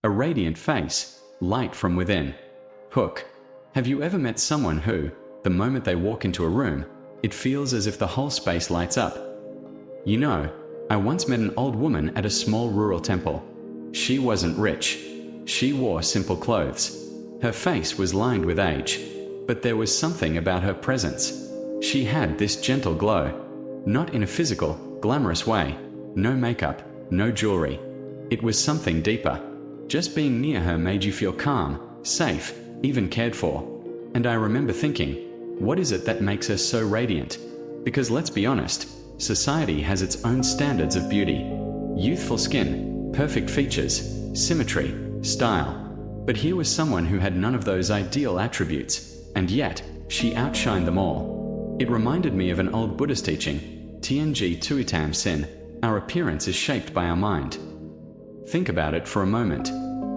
A radiant face, light from within. Hook. Have you ever met someone who, the moment they walk into a room, it feels as if the whole space lights up? You know, I once met an old woman at a small rural temple. She wasn't rich. She wore simple clothes. Her face was lined with age, but there was something about her presence. She had this gentle glow, not in a physical, glamorous way, no makeup, no jewelry. It was something deeper. Just being near her made you feel calm, safe, even cared for. And I remember thinking, what is it that makes her so radiant? Because let's be honest, society has its own standards of beauty. Youthful skin, perfect features, symmetry, style. But here was someone who had none of those ideal attributes, and yet, she outshined them all. It reminded me of an old Buddhist teaching, Tianji Tuitam Sin, our appearance is shaped by our mind. Think about it for a moment.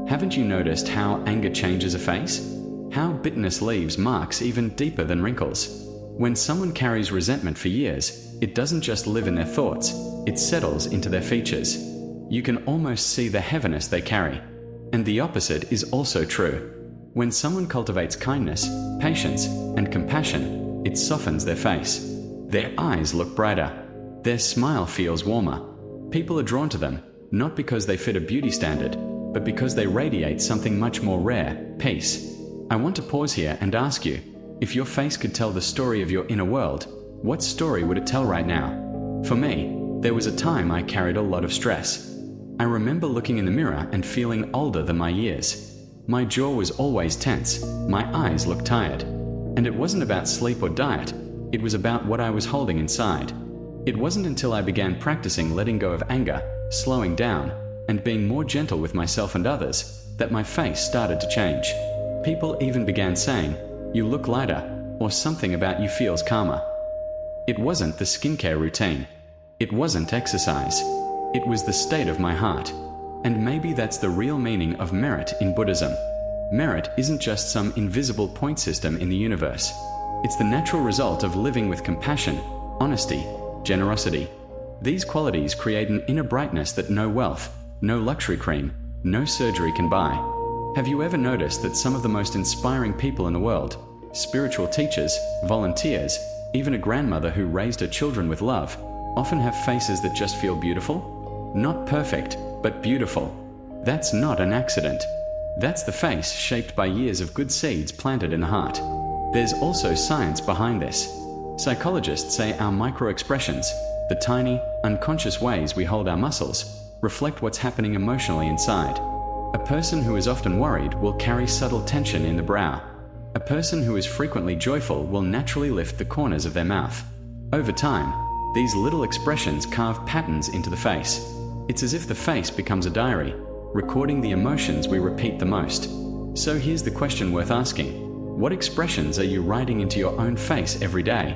Haven't you noticed how anger changes a face? How bitterness leaves marks even deeper than wrinkles? When someone carries resentment for years, it doesn't just live in their thoughts, it settles into their features. You can almost see the heaviness they carry. And the opposite is also true. When someone cultivates kindness, patience, and compassion, it softens their face. Their eyes look brighter. Their smile feels warmer. People are drawn to them, not because they fit a beauty standard, but because they radiate something much more rare, peace. I want to pause here and ask you, if your face could tell the story of your inner world, what story would it tell right now? For me, there was a time I carried a lot of stress. I remember looking in the mirror and feeling older than my years. My jaw was always tense, my eyes looked tired. And it wasn't about sleep or diet, it was about what I was holding inside. It wasn't until I began practicing letting go of anger, slowing down, and being more gentle with myself and others, that my face started to change. People even began saying, "You look lighter," or something about you feels calmer. It wasn't the skincare routine. It wasn't exercise. It was the state of my heart. And maybe that's the real meaning of merit in Buddhism. Merit isn't just some invisible point system in the universe. It's the natural result of living with compassion, honesty, generosity. These qualities create an inner brightness that no wealth, no luxury cream, no surgery can buy. Have you ever noticed that some of the most inspiring people in the world, spiritual teachers, volunteers, even a grandmother who raised her children with love, often have faces that just feel beautiful? Not perfect, but beautiful. That's not an accident. That's the face shaped by years of good seeds planted in the heart. There's also science behind this. Psychologists say our micro-expressions, the tiny, unconscious ways we hold our muscles, reflect what's happening emotionally inside. A person who is often worried will carry subtle tension in the brow. A person who is frequently joyful will naturally lift the corners of their mouth. Over time, these little expressions carve patterns into the face. It's as if the face becomes a diary, recording the emotions we repeat the most. So here's the question worth asking. What expressions are you writing into your own face every day?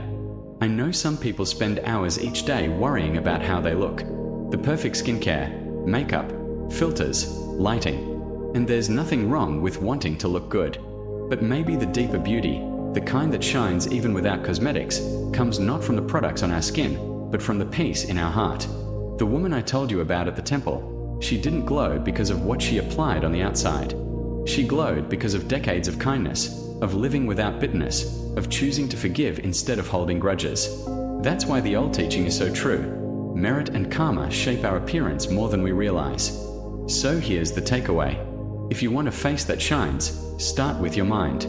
I know some people spend hours each day worrying about how they look. The perfect skincare, makeup, filters, lighting. And there's nothing wrong with wanting to look good. But maybe the deeper beauty, the kind that shines even without cosmetics, comes not from the products on our skin, but from the peace in our heart. The woman I told you about at the temple, she didn't glow because of what she applied on the outside. She glowed because of decades of kindness, of living without bitterness, of choosing to forgive instead of holding grudges. That's why the old teaching is so true. Merit and karma shape our appearance more than we realize. So here's the takeaway. If you want a face that shines, start with your mind.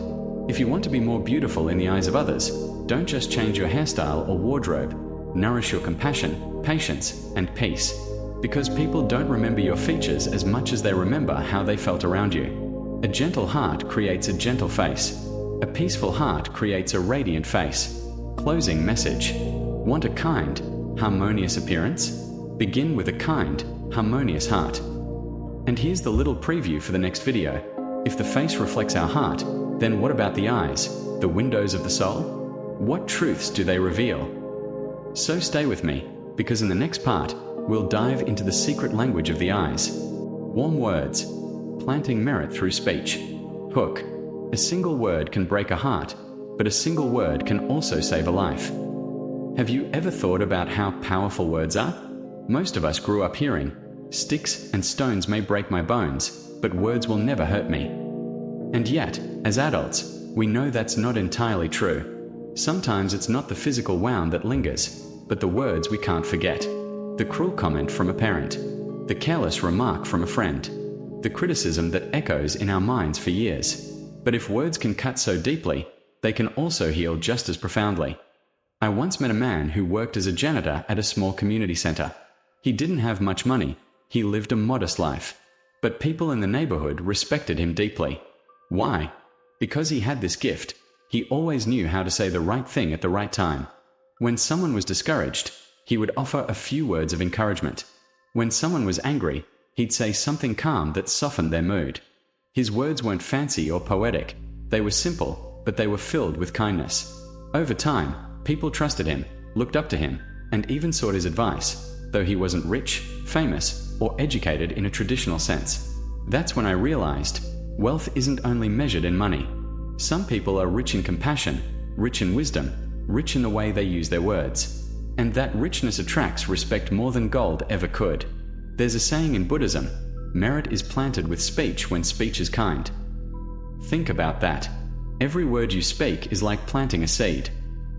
If you want to be more beautiful in the eyes of others, don't just change your hairstyle or wardrobe. Nourish your compassion, patience, and peace. Because people don't remember your features as much as they remember how they felt around you. A gentle heart creates a gentle face. A peaceful heart creates a radiant face. Closing message. Want a kind, harmonious appearance? Begin with a kind, harmonious heart. And here's the little preview for the next video. If the face reflects our heart, then what about the eyes, the windows of the soul? What truths do they reveal? So stay with me, because in the next part, we'll dive into the secret language of the eyes. Warm words, planting merit through speech. Hook. A single word can break a heart, but a single word can also save a life. Have you ever thought about how powerful words are? Most of us grew up hearing, "Sticks and stones may break my bones, but words will never hurt me. And yet, as adults, we know that's not entirely true. Sometimes it's not the physical wound that lingers, but the words we can't forget. The cruel comment from a parent, the careless remark from a friend, the criticism that echoes in our minds for years. But if words can cut so deeply, they can also heal just as profoundly. I once met a man who worked as a janitor at a small community center. He didn't have much money, he lived a modest life. But people in the neighborhood respected him deeply. Why? Because he had this gift. He always knew how to say the right thing at the right time. When someone was discouraged, he would offer a few words of encouragement. When someone was angry, he'd say something calm that softened their mood. His words weren't fancy or poetic. They were simple, but they were filled with kindness. Over time, people trusted him, looked up to him, and even sought his advice, though he wasn't rich, famous, or educated in a traditional sense. That's when I realized, wealth isn't only measured in money. Some people are rich in compassion, rich in wisdom, rich in the way they use their words. And that richness attracts respect more than gold ever could. There's a saying in Buddhism, merit is planted with speech when speech is kind. Think about that. Every word you speak is like planting a seed.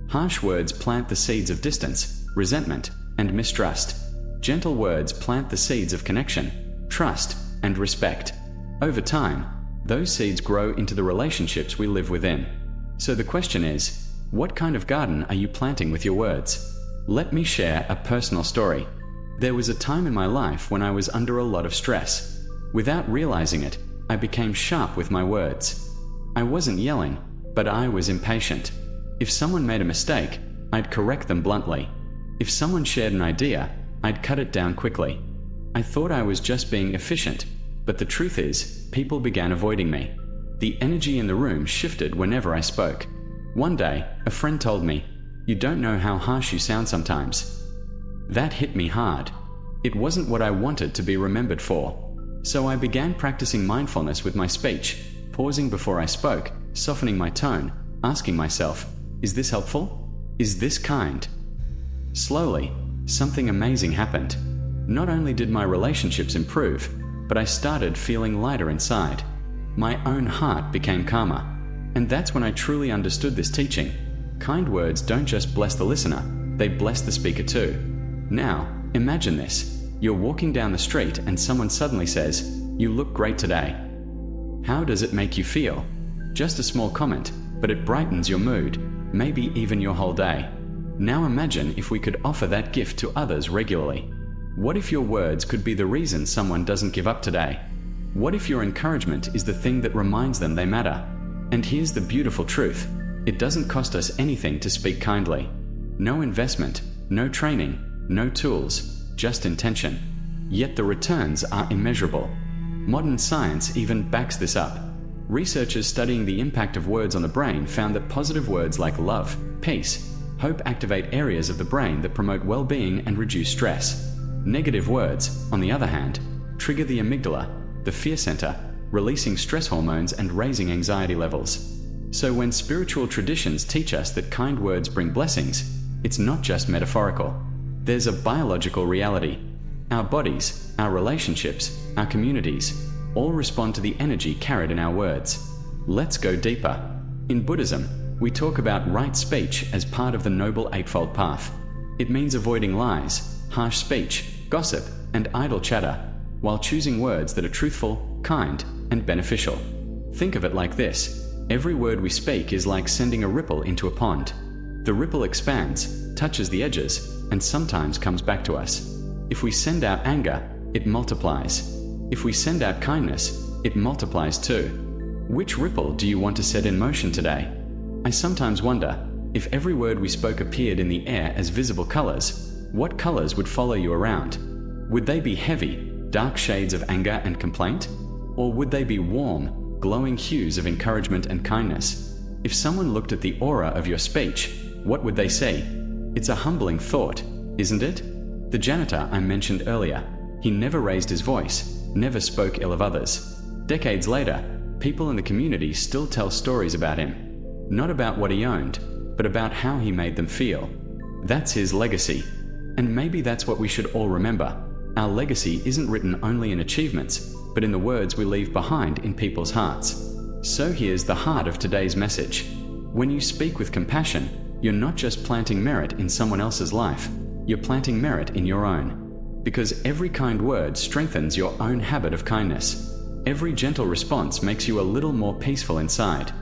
Harsh words plant the seeds of distance, resentment, and mistrust. Gentle words plant the seeds of connection, trust, and respect. Over time, those seeds grow into the relationships we live within. So the question is, what kind of garden are you planting with your words? Let me share a personal story. There was a time in my life when I was under a lot of stress. Without realizing it, I became sharp with my words. I wasn't yelling, but I was impatient. If someone made a mistake, I'd correct them bluntly. If someone shared an idea, I'd cut it down quickly. I thought I was just being efficient, but the truth is, people began avoiding me. The energy in the room shifted whenever I spoke. One day, a friend told me, "You don't know how harsh you sound sometimes." That hit me hard. It wasn't what I wanted to be remembered for. So I began practicing mindfulness with my speech, pausing before I spoke, softening my tone, asking myself, is this helpful? Is this kind? Slowly, something amazing happened. Not only did my relationships improve, but I started feeling lighter inside. My own heart became calmer. And that's when I truly understood this teaching. Kind words don't just bless the listener, they bless the speaker too. Now, imagine this. You're walking down the street and someone suddenly says, "You look great today." How does it make you feel? Just a small comment, but it brightens your mood, maybe even your whole day. Now imagine if we could offer that gift to others regularly. What if your words could be the reason someone doesn't give up today? What if your encouragement is the thing that reminds them they matter? And here's the beautiful truth. It doesn't cost us anything to speak kindly. No investment, no training, no tools, just intention. Yet the returns are immeasurable. Modern science even backs this up. Researchers studying the impact of words on the brain found that positive words like love, peace, hope activate areas of the brain that promote well-being and reduce stress. Negative words, on the other hand, trigger the amygdala, the fear center, releasing stress hormones and raising anxiety levels. So when spiritual traditions teach us that kind words bring blessings, it's not just metaphorical. There's a biological reality. Our bodies, our relationships, our communities, all respond to the energy carried in our words. Let's go deeper. In Buddhism, we talk about right speech as part of the Noble Eightfold Path. It means avoiding lies, harsh speech, gossip, and idle chatter, while choosing words that are truthful, kind, and beneficial. Think of it like this. Every word we speak is like sending a ripple into a pond. The ripple expands, touches the edges, and sometimes comes back to us. If we send out anger, it multiplies. If we send out kindness, it multiplies too. Which ripple do you want to set in motion today? I sometimes wonder, if every word we spoke appeared in the air as visible colors, what colors would follow you around? Would they be heavy, dark shades of anger and complaint? Or would they be warm, glowing hues of encouragement and kindness? If someone looked at the aura of your speech, what would they say? It's a humbling thought, isn't it? The janitor I mentioned earlier, he never raised his voice, never spoke ill of others. Decades later, people in the community still tell stories about him. Not about what he owned, but about how he made them feel. That's his legacy. And maybe that's what we should all remember. Our legacy isn't written only in achievements, but in the words we leave behind in people's hearts. So here's the heart of today's message. When you speak with compassion, you're not just planting merit in someone else's life, you're planting merit in your own. Because every kind word strengthens your own habit of kindness. Every gentle response makes you a little more peaceful inside.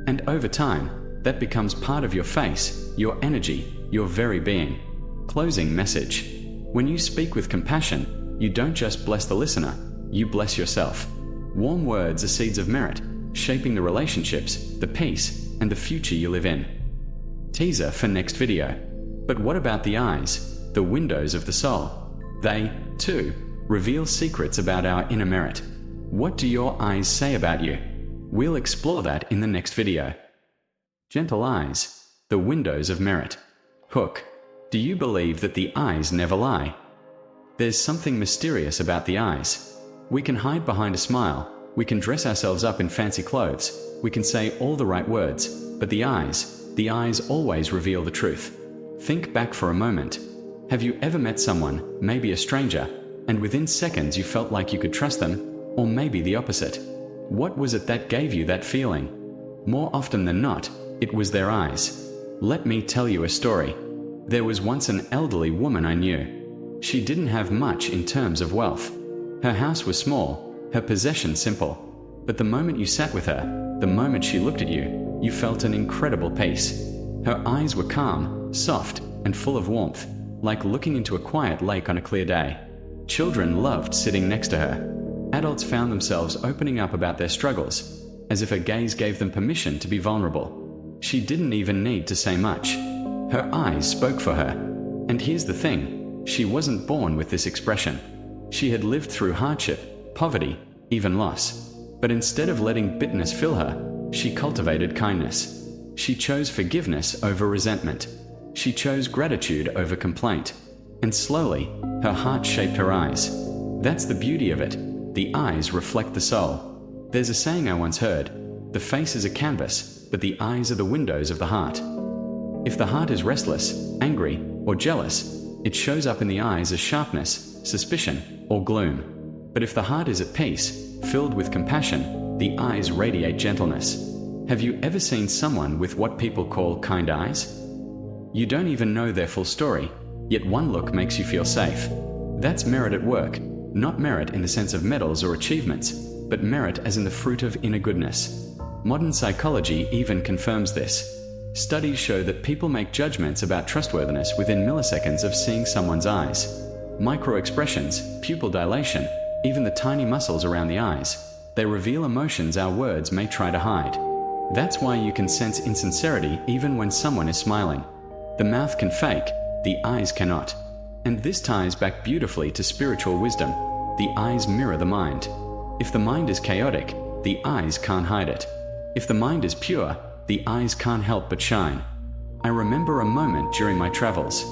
And over time, that becomes part of your face, your energy, your very being. Closing message. When you speak with compassion, you don't just bless the listener, you bless yourself. Warm words are seeds of merit, shaping the relationships, the peace, and the future you live in. Teaser for next video. But what about the eyes, the windows of the soul? They, too, reveal secrets about our inner merit. What do your eyes say about you? We'll explore that in the next video. Gentle eyes, the windows of merit. Hook. Do you believe that the eyes never lie? There's something mysterious about the eyes. We can hide behind a smile, we can dress ourselves up in fancy clothes, we can say all the right words, but the eyes always reveal the truth. Think back for a moment. Have you ever met someone, maybe a stranger, and within seconds you felt like you could trust them? Or maybe the opposite. What was it that gave you that feeling? More often than not, it was their eyes. Let me tell you a story. There was once an elderly woman I knew. She didn't have much in terms of wealth. Her house was small, her possessions simple. But the moment you sat with her, the moment she looked at you, you felt an incredible peace. Her eyes were calm, soft, and full of warmth, like looking into a quiet lake on a clear day. Children loved sitting next to her. Adults found themselves opening up about their struggles, as if her gaze gave them permission to be vulnerable. She didn't even need to say much. Her eyes spoke for her. And here's the thing, she wasn't born with this expression. She had lived through hardship, poverty, even loss. But instead of letting bitterness fill her, she cultivated kindness. She chose forgiveness over resentment. She chose gratitude over complaint. And slowly, her heart shaped her eyes. That's the beauty of it. The eyes reflect the soul. There's a saying I once heard, the face is a canvas, but the eyes are the windows of the heart. If the heart is restless, angry, or jealous, it shows up in the eyes as sharpness, suspicion, or gloom. But if the heart is at peace, filled with compassion, the eyes radiate gentleness. Have you ever seen someone with what people call kind eyes? You don't even know their full story, yet one look makes you feel safe. That's merit at work. Not merit in the sense of medals or achievements, but merit as in the fruit of inner goodness. Modern psychology even confirms this. Studies show that people make judgments about trustworthiness within milliseconds of seeing someone's eyes. Micro-expressions, pupil dilation, even the tiny muscles around the eyes, they reveal emotions our words may try to hide. That's why you can sense insincerity even when someone is smiling. The mouth can fake, the eyes cannot. And this ties back beautifully to spiritual wisdom. The eyes mirror the mind. If the mind is chaotic, the eyes can't hide it. If the mind is pure, the eyes can't help but shine. I remember a moment during my travels.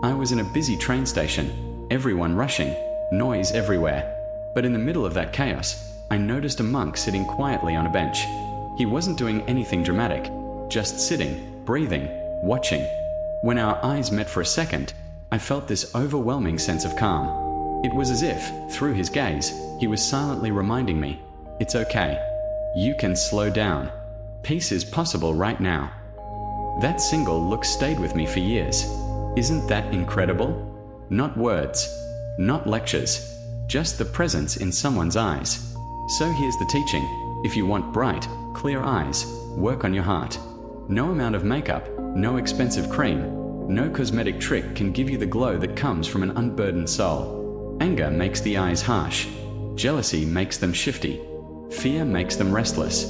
I was in a busy train station, everyone rushing, noise everywhere. But in the middle of that chaos, I noticed a monk sitting quietly on a bench. He wasn't doing anything dramatic, just sitting, breathing, watching. When our eyes met for a second, I felt this overwhelming sense of calm. It was as if, through his gaze, he was silently reminding me, it's okay. You can slow down. Peace is possible right now. That single look stayed with me for years. Isn't that incredible? Not words, not lectures, just the presence in someone's eyes. So here's the teaching. If you want bright, clear eyes, work on your heart. No amount of makeup, no expensive cream, no cosmetic trick can give you the glow that comes from an unburdened soul. Anger makes the eyes harsh. Jealousy makes them shifty. Fear makes them restless.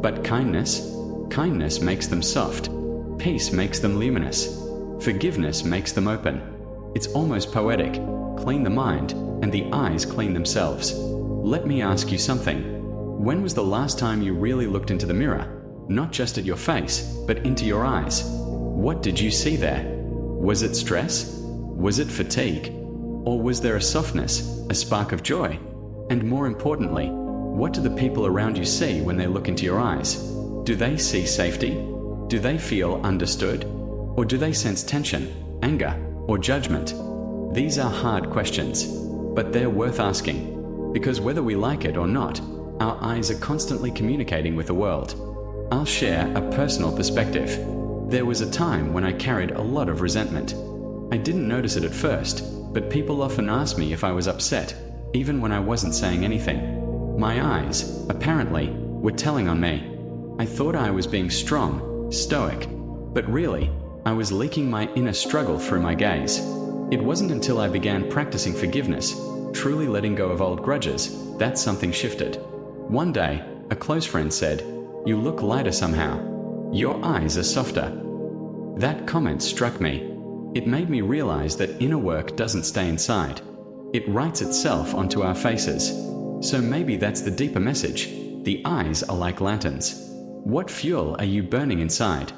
But kindness makes them soft. Peace makes them luminous. Forgiveness makes them open. It's almost poetic. Clean the mind, and the eyes clean themselves. Let me ask you something. When was the last time you really looked into the mirror? Not just at your face, but into your eyes. What did you see there? Was it stress? Was it fatigue? Or was there a softness, a spark of joy? And more importantly, what do the people around you see when they look into your eyes? Do they see safety? Do they feel understood? Or do they sense tension, anger, or judgment? These are hard questions, but they're worth asking. Because whether we like it or not, our eyes are constantly communicating with the world. I'll share a personal perspective. There was a time when I carried a lot of resentment. I didn't notice it at first, but people often asked me if I was upset, even when I wasn't saying anything. My eyes, apparently, were telling on me. I thought I was being strong, stoic, but really, I was leaking my inner struggle through my gaze. It wasn't until I began practicing forgiveness, truly letting go of old grudges, that something shifted. One day, a close friend said, "You look lighter somehow. Your eyes are softer." That comment struck me. It made me realize that inner work doesn't stay inside. It writes itself onto our faces. So maybe that's the deeper message. The eyes are like lanterns. What fuel are you burning inside?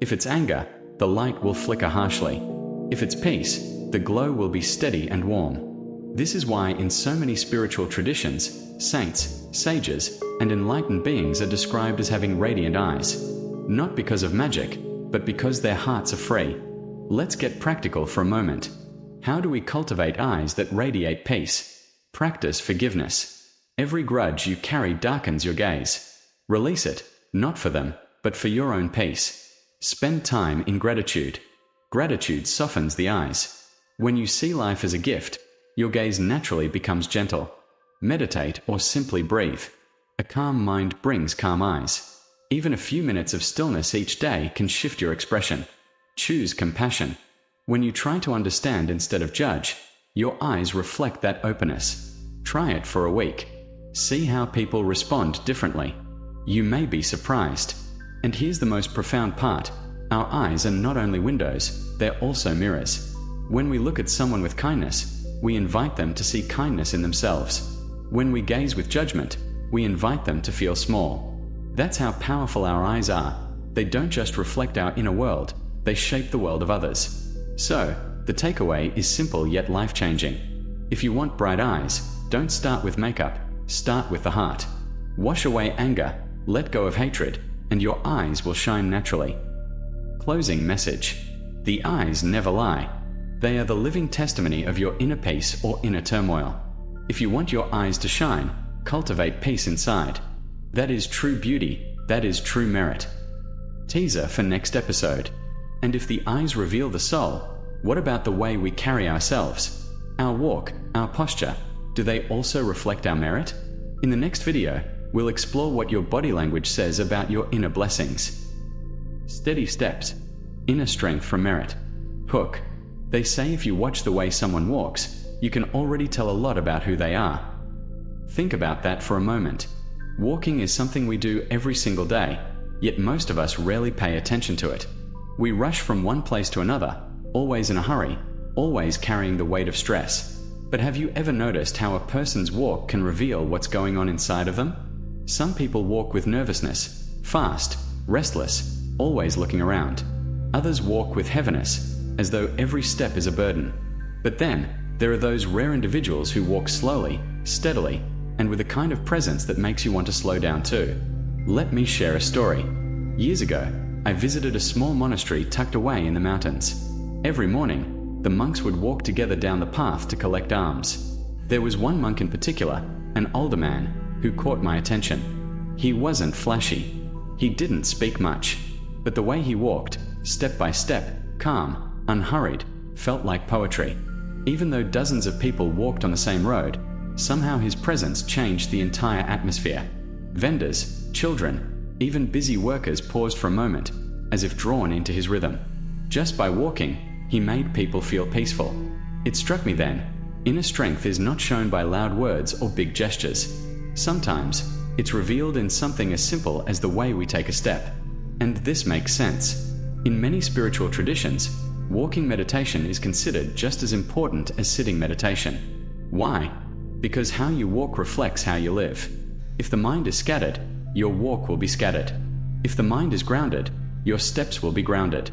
If it's anger, the light will flicker harshly. If it's peace, the glow will be steady and warm. This is why in so many spiritual traditions, saints, sages, and enlightened beings are described as having radiant eyes. Not because of magic, but because their hearts are free. Let's get practical for a moment. How do we cultivate eyes that radiate peace? Practice forgiveness. Every grudge you carry darkens your gaze. Release it, not for them, but for your own peace. Spend time in gratitude. Gratitude softens the eyes. When you see life as a gift, your gaze naturally becomes gentle. Meditate or simply breathe. A calm mind brings calm eyes. Even a few minutes of stillness each day can shift your expression. Choose compassion. When you try to understand instead of judge, your eyes reflect that openness. Try it for a week. See how people respond differently. You may be surprised. And here's the most profound part. Our eyes are not only windows, they're also mirrors. When we look at someone with kindness, we invite them to see kindness in themselves. When we gaze with judgment, we invite them to feel small. That's how powerful our eyes are. They don't just reflect our inner world, they shape the world of others. So, the takeaway is simple yet life-changing. If you want bright eyes, don't start with makeup, start with the heart. Wash away anger, let go of hatred, and your eyes will shine naturally. Closing message. The eyes never lie. They are the living testimony of your inner peace or inner turmoil. If you want your eyes to shine, cultivate peace inside. That is true beauty, that is true merit. Teaser for next episode. And if the eyes reveal the soul, what about the way we carry ourselves? Our walk, our posture, do they also reflect our merit? In the next video, we'll explore what your body language says about your inner blessings. Steady steps. Inner strength from merit. Hook. They say if you watch the way someone walks, you can already tell a lot about who they are. Think about that for a moment. Walking is something we do every single day, yet most of us rarely pay attention to it. We rush from one place to another, always in a hurry, always carrying the weight of stress. But have you ever noticed how a person's walk can reveal what's going on inside of them? Some people walk with nervousness, fast, restless, always looking around. Others walk with heaviness, as though every step is a burden. But then, there are those rare individuals who walk slowly, steadily, and with a kind of presence that makes you want to slow down too. Let me share a story. Years ago, I visited a small monastery tucked away in the mountains. Every morning, the monks would walk together down the path to collect alms. There was one monk in particular, an older man, who caught my attention. He wasn't flashy. He didn't speak much. But the way he walked, step by step, calm, unhurried, felt like poetry. Even though dozens of people walked on the same road, somehow his presence changed the entire atmosphere. Vendors, children, even busy workers paused for a moment, as if drawn into his rhythm. Just by walking, he made people feel peaceful. It struck me then, inner strength is not shown by loud words or big gestures. Sometimes, it's revealed in something as simple as the way we take a step. And this makes sense. In many spiritual traditions, walking meditation is considered just as important as sitting meditation. Why? Because how you walk reflects how you live. If the mind is scattered, your walk will be scattered. If the mind is grounded, your steps will be grounded.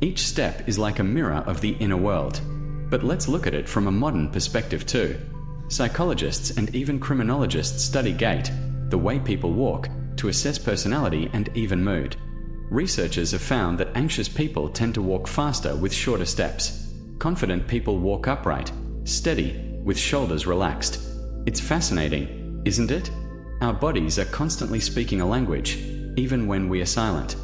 Each step is like a mirror of the inner world. But let's look at it from a modern perspective too. Psychologists and even criminologists study gait, the way people walk, to assess personality and even mood. Researchers have found that anxious people tend to walk faster with shorter steps. Confident people walk upright, steady, with shoulders relaxed. It's fascinating, isn't it? Our bodies are constantly speaking a language, even when we are silent.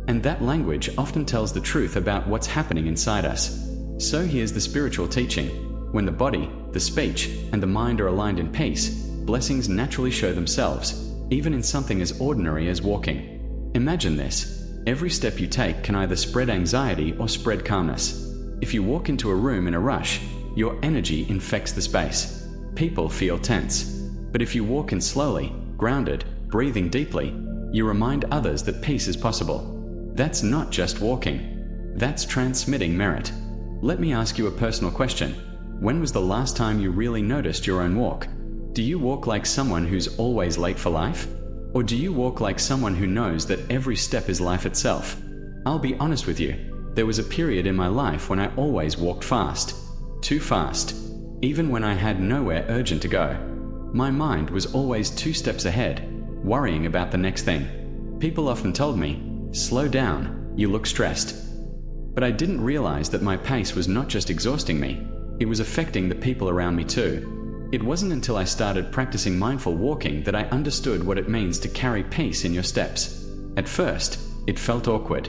And that language often tells the truth about what's happening inside us. So here's the spiritual teaching. When the body, the speech, and the mind are aligned in peace, blessings naturally show themselves, even in something as ordinary as walking. Imagine this. Every step you take can either spread anxiety or spread calmness. If you walk into a room in a rush, your energy infects the space. People feel tense. But if you walk in slowly, grounded, breathing deeply, you remind others that peace is possible. That's not just walking. That's transmitting merit. Let me ask you a personal question. When was the last time you really noticed your own walk? Do you walk like someone who's always late for life? Or do you walk like someone who knows that every step is life itself? I'll be honest with you. There was a period in my life when I always walked fast. Too fast. Even when I had nowhere urgent to go. My mind was always 2 steps ahead, worrying about the next thing. People often told me, "Slow down, you look stressed." But I didn't realize that my pace was not just exhausting me, it was affecting the people around me too. It wasn't until I started practicing mindful walking that I understood what it means to carry peace in your steps. At first, it felt awkward.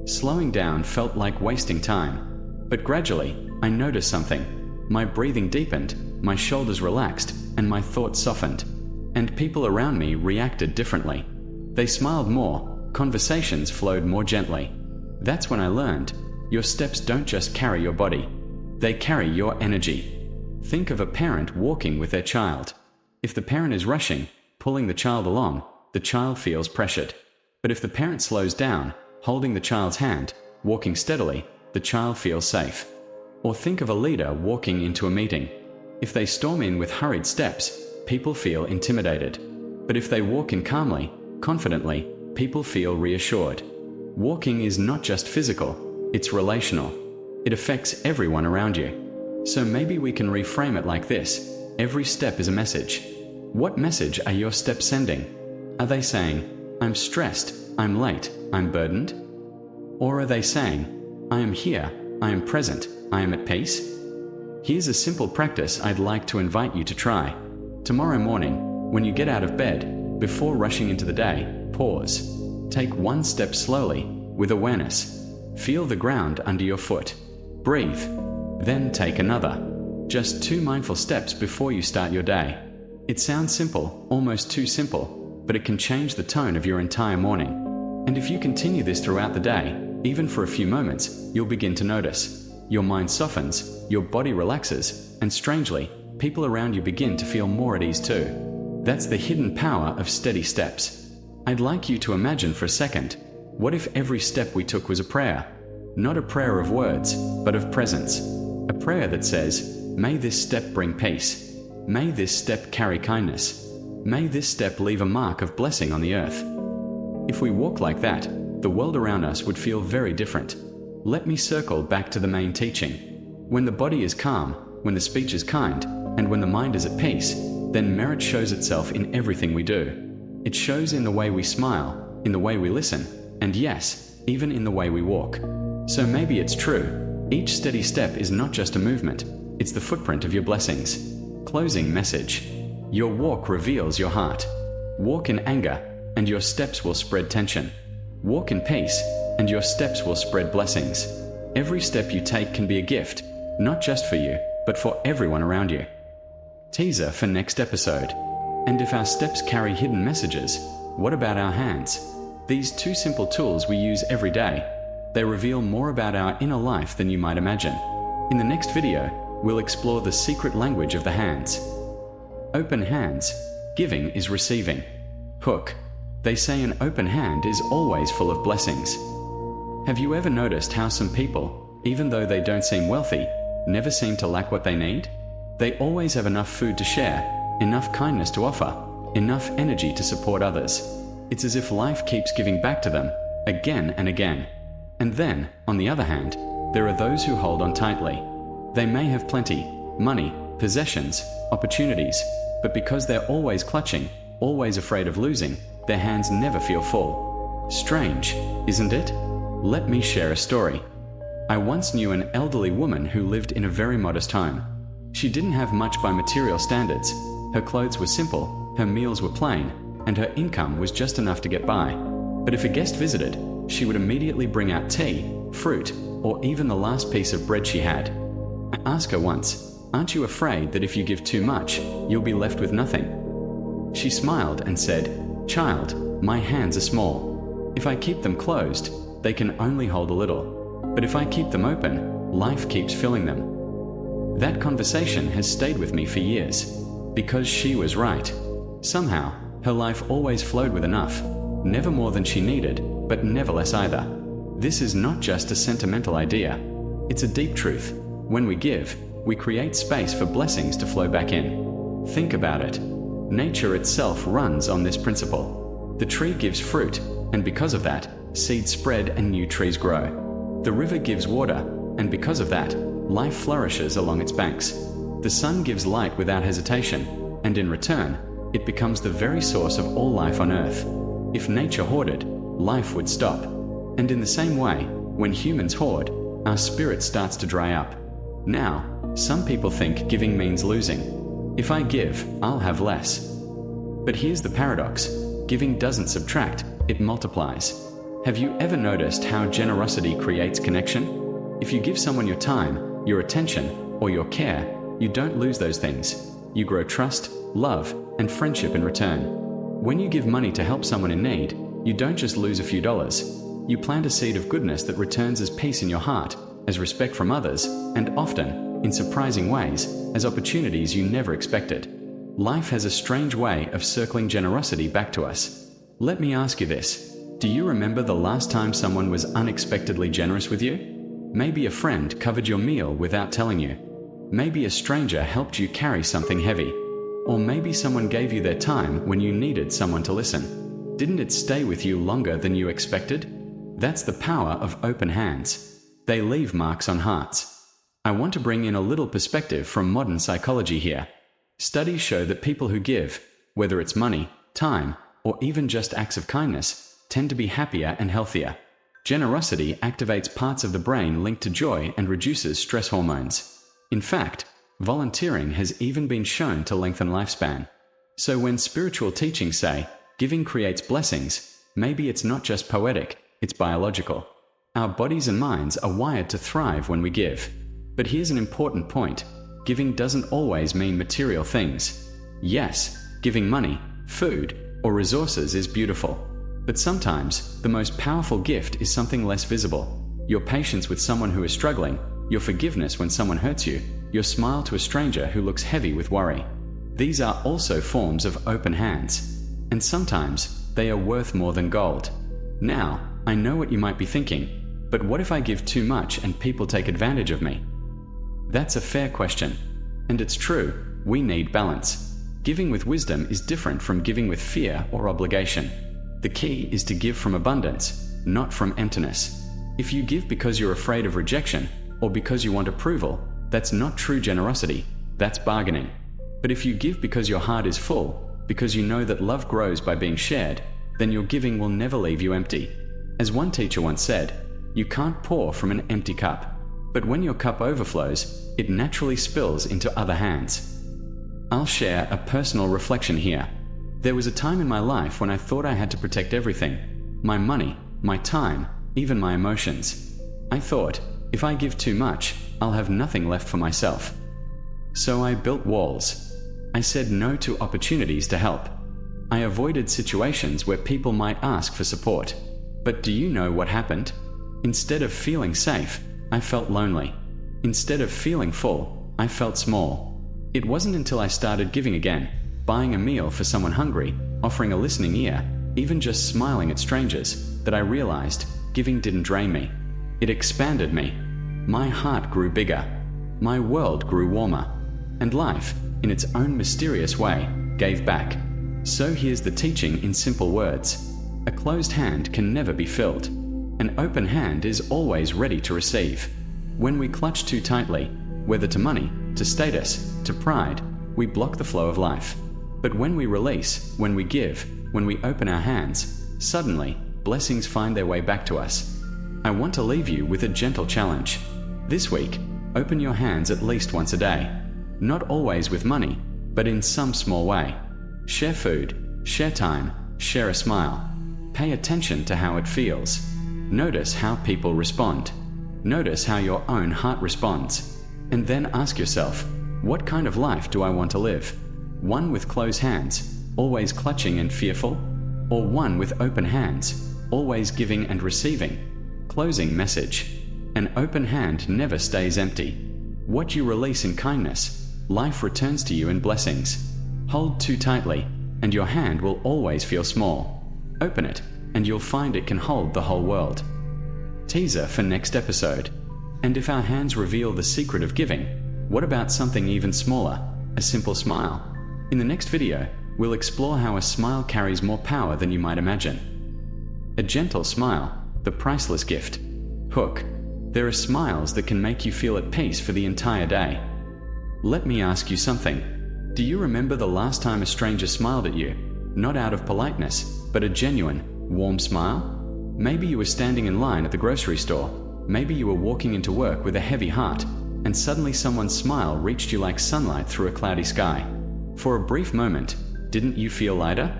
Slowing down felt like wasting time. But gradually, I noticed something. My breathing deepened, my shoulders relaxed, and my thoughts softened. And people around me reacted differently. They smiled more, conversations flowed more gently. That's when I learned, your steps don't just carry your body. They carry your energy. Think of a parent walking with their child. If the parent is rushing, pulling the child along, the child feels pressured. But if the parent slows down, holding the child's hand, walking steadily, the child feels safe. Or think of a leader walking into a meeting. If they storm in with hurried steps, people feel intimidated. But if they walk in calmly, confidently, people feel reassured. Walking is not just physical, it's relational. It affects everyone around you. So maybe we can reframe it like this. Every step is a message. What message are your steps sending? Are they saying, "I'm stressed, I'm late, I'm burdened"? Or are they saying, "I am here, I am present, I am at peace"? Here's a simple practice I'd like to invite you to try. Tomorrow morning, when you get out of bed, before rushing into the day, pause. Take 1 step slowly, with awareness. Feel the ground under your foot. Breathe. Then take another. Just 2 mindful steps before you start your day. It sounds simple, almost too simple, but it can change the tone of your entire morning. And if you continue this throughout the day, even for a few moments, you'll begin to notice. Your mind softens, your body relaxes, and strangely, people around you begin to feel more at ease too. That's the hidden power of steady steps. I'd like you to imagine for a second, what if every step we took was a prayer? Not a prayer of words, but of presence. A prayer that says, "May this step bring peace. May this step carry kindness. May this step leave a mark of blessing on the earth." If we walk like that, the world around us would feel very different. Let me circle back to the main teaching. When the body is calm, when the speech is kind, and when the mind is at peace, then merit shows itself in everything we do. It shows in the way we smile, in the way we listen, and yes, even in the way we walk. So maybe it's true. Each steady step is not just a movement, it's the footprint of your blessings. Closing message. Your walk reveals your heart. Walk in anger, and your steps will spread tension. Walk in peace, and your steps will spread blessings. Every step you take can be a gift, not just for you, but for everyone around you. Teaser for next episode. And if our steps carry hidden messages, what about our hands? These 2 simple tools we use every day. They reveal more about our inner life than you might imagine. In the next video, we'll explore the secret language of the hands. Open hands. Giving is receiving. Hook. They say an open hand is always full of blessings. Have you ever noticed how some people, even though they don't seem wealthy, never seem to lack what they need? They always have enough food to share, enough kindness to offer, enough energy to support others. It's as if life keeps giving back to them, again and again. And then, on the other hand, there are those who hold on tightly. They may have plenty, money, possessions, opportunities, but because they're always clutching, always afraid of losing, their hands never feel full. Strange, isn't it? Let me share a story. I once knew an elderly woman who lived in a very modest home. She didn't have much by material standards, Her clothes were simple, her meals were plain, and her income was just enough to get by. But if a guest visited, she would immediately bring out tea, fruit, or even the last piece of bread she had. I asked her once, "Aren't you afraid that if you give too much, you'll be left with nothing?" She smiled and said, "Child, my hands are small. If I keep them closed, they can only hold a little. But if I keep them open, life keeps filling them." That conversation has stayed with me for years, because she was right. Somehow, her life always flowed with enough, never more than she needed, but never less either. This is not just a sentimental idea. It's a deep truth. When we give, we create space for blessings to flow back in. Think about it. Nature itself runs on this principle. The tree gives fruit, and because of that, seeds spread and new trees grow. The river gives water, and because of that, life flourishes along its banks. The sun gives light without hesitation, and in return, it becomes the very source of all life on earth. If nature hoarded, life would stop. And in the same way, when humans hoard, our spirit starts to dry up. Now, some people think giving means losing. If I give, I'll have less. But here's the paradox. Giving doesn't subtract, it multiplies. Have you ever noticed how generosity creates connection? If you give someone your time, your attention, or your care, you don't lose those things. You grow trust, love, and friendship in return. When you give money to help someone in need, you don't just lose a few dollars. You plant a seed of goodness that returns as peace in your heart, as respect from others, and often, in surprising ways, as opportunities you never expected. Life has a strange way of circling generosity back to us. Let me ask you this. Do you remember the last time someone was unexpectedly generous with you? Maybe a friend covered your meal without telling you. Maybe a stranger helped you carry something heavy. Or maybe someone gave you their time when you needed someone to listen. Didn't it stay with you longer than you expected? That's the power of open hands. They leave marks on hearts. I want to bring in a little perspective from modern psychology here. Studies show that people who give, whether it's money, time, or even just acts of kindness, tend to be happier and healthier. Generosity activates parts of the brain linked to joy and reduces stress hormones. In fact, volunteering has even been shown to lengthen lifespan. So when spiritual teachings say, giving creates blessings, maybe it's not just poetic, it's biological. Our bodies and minds are wired to thrive when we give. But here's an important point. Giving doesn't always mean material things. Yes, giving money, food, or resources is beautiful. But sometimes, the most powerful gift is something less visible. Your patience with someone who is struggling, your forgiveness when someone hurts you, your smile to a stranger who looks heavy with worry. These are also forms of open hands. And sometimes, they are worth more than gold. Now, I know what you might be thinking, but what if I give too much and people take advantage of me? That's a fair question. And it's true, we need balance. Giving with wisdom is different from giving with fear or obligation. The key is to give from abundance, not from emptiness. If you give because you're afraid of rejection, or because you want approval, that's not true generosity, that's bargaining. But if you give because your heart is full, because you know that love grows by being shared, then your giving will never leave you empty. As one teacher once said, you can't pour from an empty cup. But when your cup overflows, it naturally spills into other hands. I'll share a personal reflection here. There was a time in my life when I thought I had to protect everything. My money, my time, even my emotions. I thought, if I give too much, I'll have nothing left for myself. So I built walls. I said no to opportunities to help. I avoided situations where people might ask for support. But do you know what happened? Instead of feeling safe, I felt lonely. Instead of feeling full, I felt small. It wasn't until I started giving again, buying a meal for someone hungry, offering a listening ear, even just smiling at strangers, that I realized giving didn't drain me. It expanded me. My heart grew bigger. My world grew warmer. And life, in its own mysterious way, gave back. So here's the teaching in simple words. A closed hand can never be filled. An open hand is always ready to receive. When we clutch too tightly, whether to money, to status, to pride, we block the flow of life. But when we release, when we give, when we open our hands, suddenly, blessings find their way back to us. I want to leave you with a gentle challenge. This week, open your hands at least once a day. Not always with money, but in some small way. Share food, share time, share a smile. Pay attention to how it feels. Notice how people respond. Notice how your own heart responds. And then ask yourself, what kind of life do I want to live? One with closed hands, always clutching and fearful? Or one with open hands, always giving and receiving? Closing message. An open hand never stays empty. What you release in kindness, life returns to you in blessings. Hold too tightly, and your hand will always feel small. Open it, and you'll find it can hold the whole world. Teaser for next episode. And if our hands reveal the secret of giving, what about something even smaller, a simple smile? In the next video, we'll explore how a smile carries more power than you might imagine. A gentle smile, the priceless gift. Hook. There are smiles that can make you feel at peace for the entire day. Let me ask you something. Do you remember the last time a stranger smiled at you? Not out of politeness, but a genuine, warm smile? Maybe you were standing in line at the grocery store. Maybe you were walking into work with a heavy heart, and suddenly someone's smile reached you like sunlight through a cloudy sky. For a brief moment, didn't you feel lighter?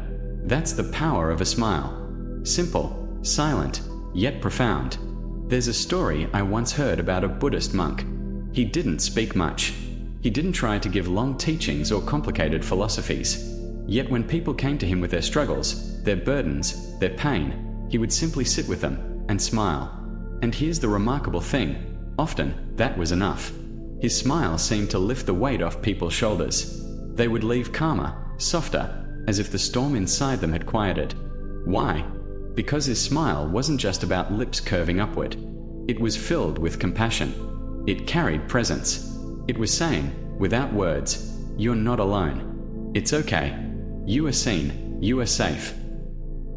That's the power of a smile. Simple, silent, yet profound. There's a story I once heard about a Buddhist monk. He didn't speak much. He didn't try to give long teachings or complicated philosophies. Yet when people came to him with their struggles, their burdens, their pain, he would simply sit with them and smile. And here's the remarkable thing, often that was enough. His smile seemed to lift the weight off people's shoulders. They would leave calmer, softer, as if the storm inside them had quieted. Why? Because his smile wasn't just about lips curving upward. It was filled with compassion. It carried presence. It was saying, without words, you're not alone. It's okay. You are seen. You are safe.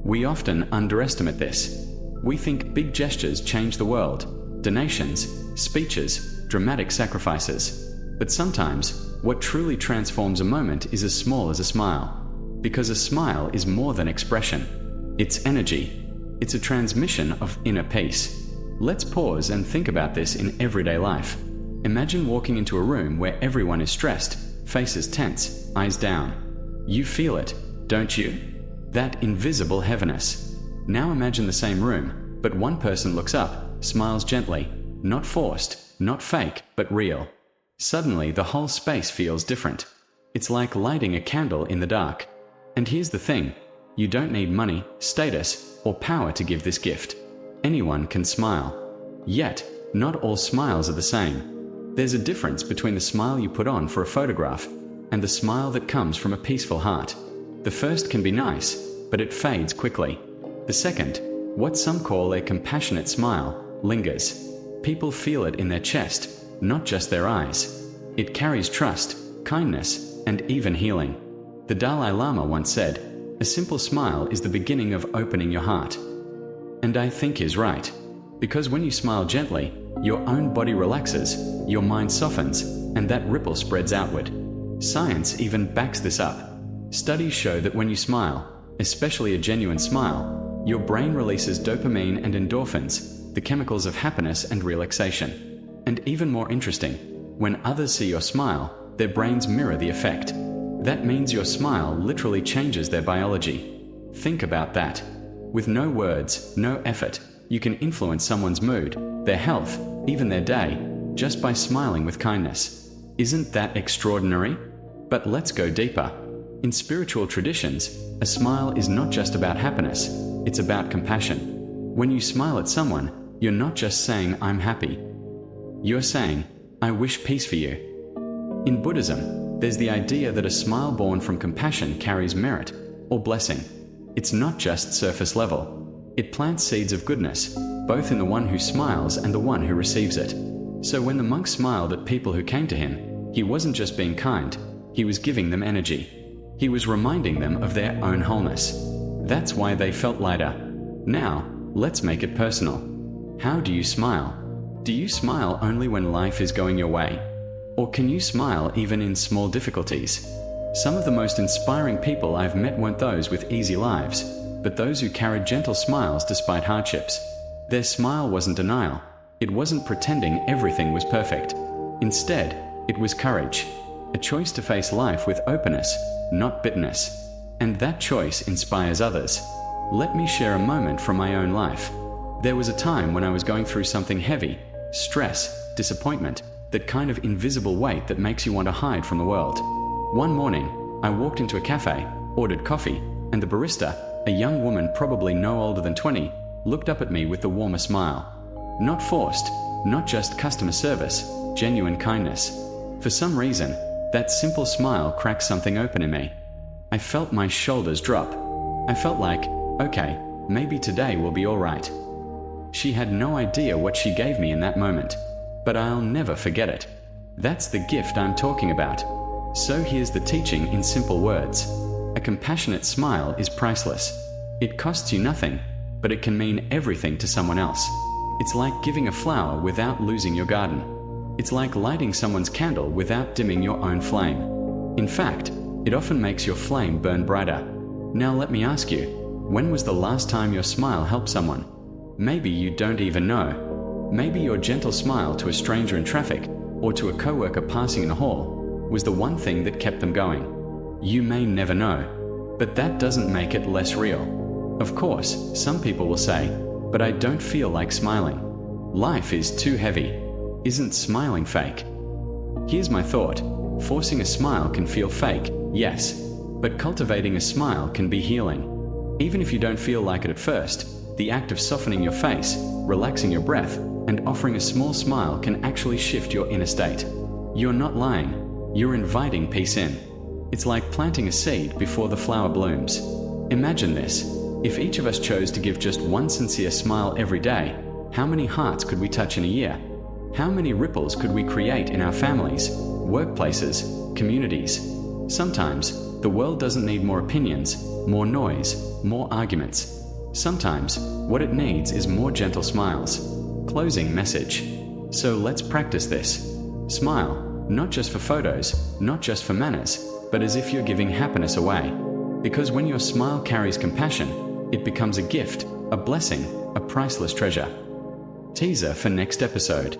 We often underestimate this. We think big gestures change the world. Donations, speeches, dramatic sacrifices. But sometimes, what truly transforms a moment is as small as a smile. Because a smile is more than expression. It's energy. It's a transmission of inner peace. Let's pause and think about this in everyday life. Imagine walking into a room where everyone is stressed, faces tense, eyes down. You feel it, don't you? That invisible heaviness. Now imagine the same room, but one person looks up, smiles gently, not forced, not fake, but real. Suddenly the whole space feels different. It's like lighting a candle in the dark. And here's the thing, you don't need money, status, or power to give this gift. Anyone can smile. Yet, not all smiles are the same. There's a difference between the smile you put on for a photograph and the smile that comes from a peaceful heart. The first can be nice, but it fades quickly. The second, what some call a compassionate smile, lingers. People feel it in their chest, not just their eyes. It carries trust, kindness, and even healing. The Dalai Lama once said, "A simple smile is the beginning of opening your heart." And I think he's right. Because when you smile gently, your own body relaxes, your mind softens, and that ripple spreads outward. Science even backs this up. Studies show that when you smile, especially a genuine smile, your brain releases dopamine and endorphins, the chemicals of happiness and relaxation. And even more interesting, when others see your smile, their brains mirror the effect. That means your smile literally changes their biology. Think about that. With no words, no effort, you can influence someone's mood, their health, even their day, just by smiling with kindness. Isn't that extraordinary? But let's go deeper. In spiritual traditions, a smile is not just about happiness, it's about compassion. When you smile at someone, you're not just saying, "I'm happy." You're saying, "I wish peace for you." In Buddhism, there's the idea that a smile born from compassion carries merit, or blessing. It's not just surface level. It plants seeds of goodness, both in the one who smiles and the one who receives it. So when the monk smiled at people who came to him, he wasn't just being kind, he was giving them energy. He was reminding them of their own wholeness. That's why they felt lighter. Now, let's make it personal. How do you smile? Do you smile only when life is going your way? Or can you smile even in small difficulties? Some of the most inspiring people I've met weren't those with easy lives, but those who carried gentle smiles despite hardships. Their smile wasn't denial. It wasn't pretending everything was perfect. Instead, it was courage. a choice to face life with openness, not bitterness. And that choice inspires others. Let me share a moment from my own life. There was a time when I was going through something heavy, stress, disappointment, that kind of invisible weight that makes you want to hide from the world. One morning, I walked into a cafe, ordered coffee, and the barista, a young woman probably no older than 20, looked up at me with the warmest smile. Not forced, not just customer service, genuine kindness. For some reason, that simple smile cracked something open in me. I felt my shoulders drop. I felt like, okay, maybe today will be all right. She had no idea what she gave me in that moment, but I'll never forget it. That's the gift I'm talking about. So here's the teaching in simple words. A compassionate smile is priceless. It costs you nothing, but it can mean everything to someone else. It's like giving a flower without losing your garden. It's like lighting someone's candle without dimming your own flame. In fact, it often makes your flame burn brighter. Now let me ask you, when was the last time your smile helped someone? Maybe you don't even know. Maybe your gentle smile to a stranger in traffic or to a coworker passing in the hall was the one thing that kept them going. You may never know, but that doesn't make it less real. Of course, some people will say, but I don't feel like smiling. Life is too heavy. Isn't smiling fake? Here's my thought. Forcing a smile can feel fake, yes, but cultivating a smile can be healing. Even if you don't feel like it at first, the act of softening your face, relaxing your breath, and offering a small smile can actually shift your inner state. You're not lying. You're inviting peace in. It's like planting a seed before the flower blooms. Imagine this. If each of us chose to give just one sincere smile every day, how many hearts could we touch in a year? How many ripples could we create in our families, workplaces, communities? Sometimes, the world doesn't need more opinions, more noise, more arguments. Sometimes, what it needs is more gentle smiles. Closing message. So let's practice this. Smile, not just for photos, not just for manners, but as if you're giving happiness away. Because when your smile carries compassion, it becomes a gift, a blessing, a priceless treasure. Teaser for next episode.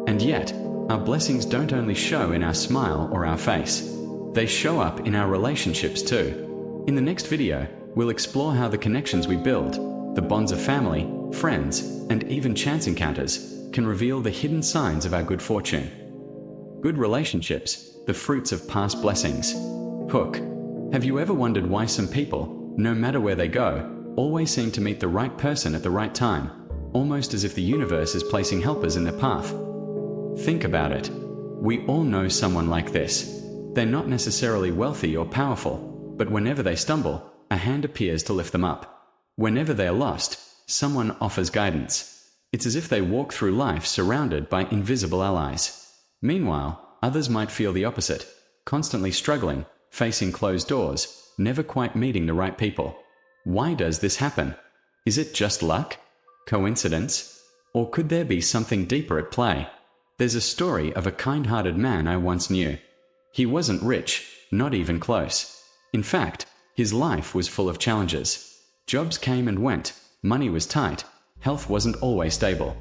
And yet, our blessings don't only show in our smile or our face. They show up in our relationships too. In the next video, we'll explore how the connections we build, the bonds of family, friends, and even chance encounters, can reveal the hidden signs of our good fortune. Good relationships, the fruits of past blessings. Hook. Have you ever wondered why some people, no matter where they go, always seem to meet the right person at the right time, almost as if the universe is placing helpers in their path? Think about it. We all know someone like this. They're not necessarily wealthy or powerful, but whenever they stumble, a hand appears to lift them up. Whenever they are lost, someone offers guidance. It's as if they walk through life surrounded by invisible allies. Meanwhile, others might feel the opposite, constantly struggling, facing closed doors, never quite meeting the right people. Why does this happen? Is it just luck? Coincidence? Or could there be something deeper at play? There's a story of a kind-hearted man I once knew. He wasn't rich, not even close. In fact, his life was full of challenges. Jobs came and went, money was tight, health wasn't always stable.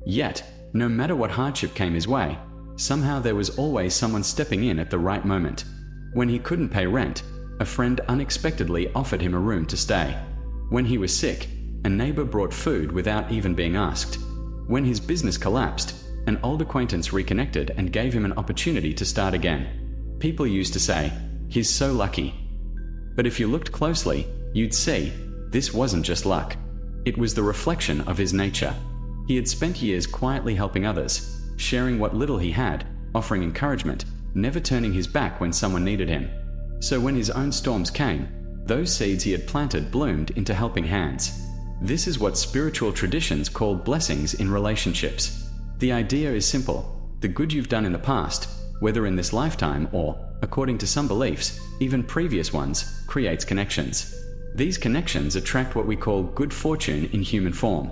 Yet, no matter what hardship came his way, somehow there was always someone stepping in at the right moment. When he couldn't pay rent, a friend unexpectedly offered him a room to stay. When he was sick, a neighbor brought food without even being asked. When his business collapsed, an old acquaintance reconnected and gave him an opportunity to start again. People used to say, "He's so lucky." But if you looked closely, you'd see, this wasn't just luck. It was the reflection of his nature. He had spent years quietly helping others, sharing what little he had, offering encouragement, never turning his back when someone needed him. So when his own storms came, those seeds he had planted bloomed into helping hands. This is what spiritual traditions call blessings in relationships. The idea is simple. The good you've done in the past, whether in this lifetime or, according to some beliefs, even previous ones, creates connections. These connections attract what we call good fortune in human form.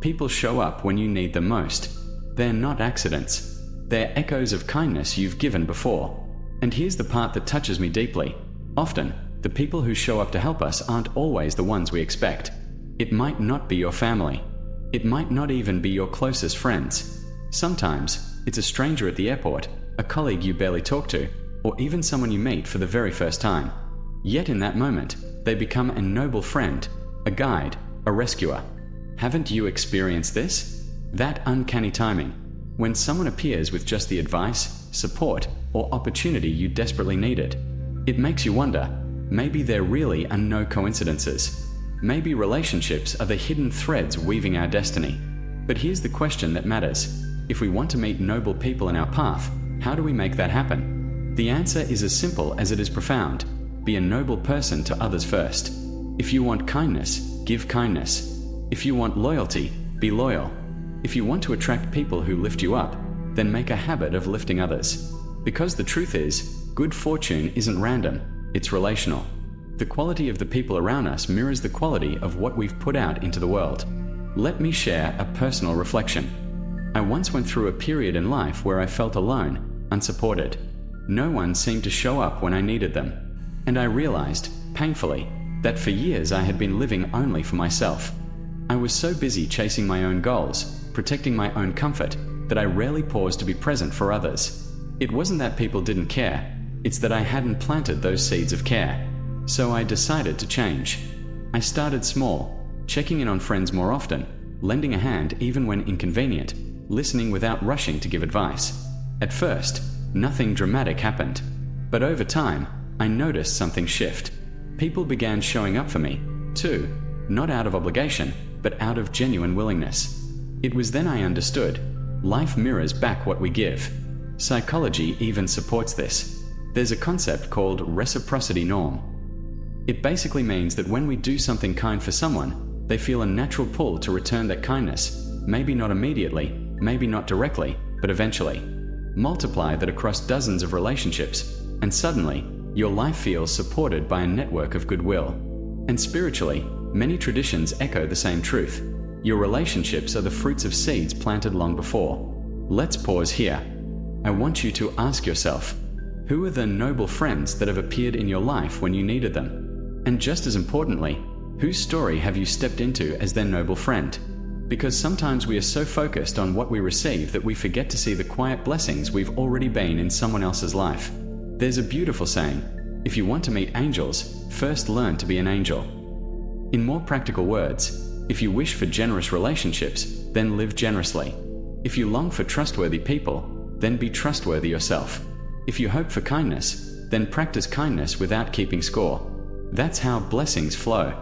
People show up when you need them most. They're not accidents. They're echoes of kindness you've given before. And here's the part that touches me deeply. Often, the people who show up to help us aren't always the ones we expect. It might not be your family. It might not even be your closest friends. Sometimes, it's a stranger at the airport, a colleague you barely talk to, or even someone you meet for the very first time. Yet in that moment, they become a noble friend, a guide, a rescuer. Haven't you experienced this? That uncanny timing, when someone appears with just the advice, support, or opportunity you desperately needed. It makes you wonder, maybe there really are no coincidences. Maybe relationships are the hidden threads weaving our destiny. But here's the question that matters. If we want to meet noble people in our path, how do we make that happen? The answer is as simple as it is profound. Be a noble person to others first. If you want kindness, give kindness. If you want loyalty, be loyal. If you want to attract people who lift you up, then make a habit of lifting others. Because the truth is, good fortune isn't random, it's relational. The quality of the people around us mirrors the quality of what we've put out into the world. Let me share a personal reflection. I once went through a period in life where I felt alone, unsupported. No one seemed to show up when I needed them. And I realized, painfully, that for years I had been living only for myself. I was so busy chasing my own goals, protecting my own comfort, that I rarely paused to be present for others. It wasn't that people didn't care, it's that I hadn't planted those seeds of care. So I decided to change. I started small, checking in on friends more often, lending a hand even when inconvenient, listening without rushing to give advice. At first, nothing dramatic happened. But over time, I noticed something shift. People began showing up for me, too, not out of obligation, but out of genuine willingness. It was then I understood. Life mirrors back what we give. Psychology even supports this. There's a concept called reciprocity norm. It basically means that when we do something kind for someone, they feel a natural pull to return that kindness, maybe not immediately, maybe not directly, but eventually. Multiply that across dozens of relationships, and suddenly, your life feels supported by a network of goodwill. And spiritually, many traditions echo the same truth. Your relationships are the fruits of seeds planted long before. Let's pause here. I want you to ask yourself, who are the noble friends that have appeared in your life when you needed them? And just as importantly, whose story have you stepped into as their noble friend? Because sometimes we are so focused on what we receive that we forget to see the quiet blessings we've already been in someone else's life. There's a beautiful saying, if you want to meet angels, first learn to be an angel. In more practical words, if you wish for generous relationships, then live generously. If you long for trustworthy people, then be trustworthy yourself. If you hope for kindness, then practice kindness without keeping score. That's how blessings flow.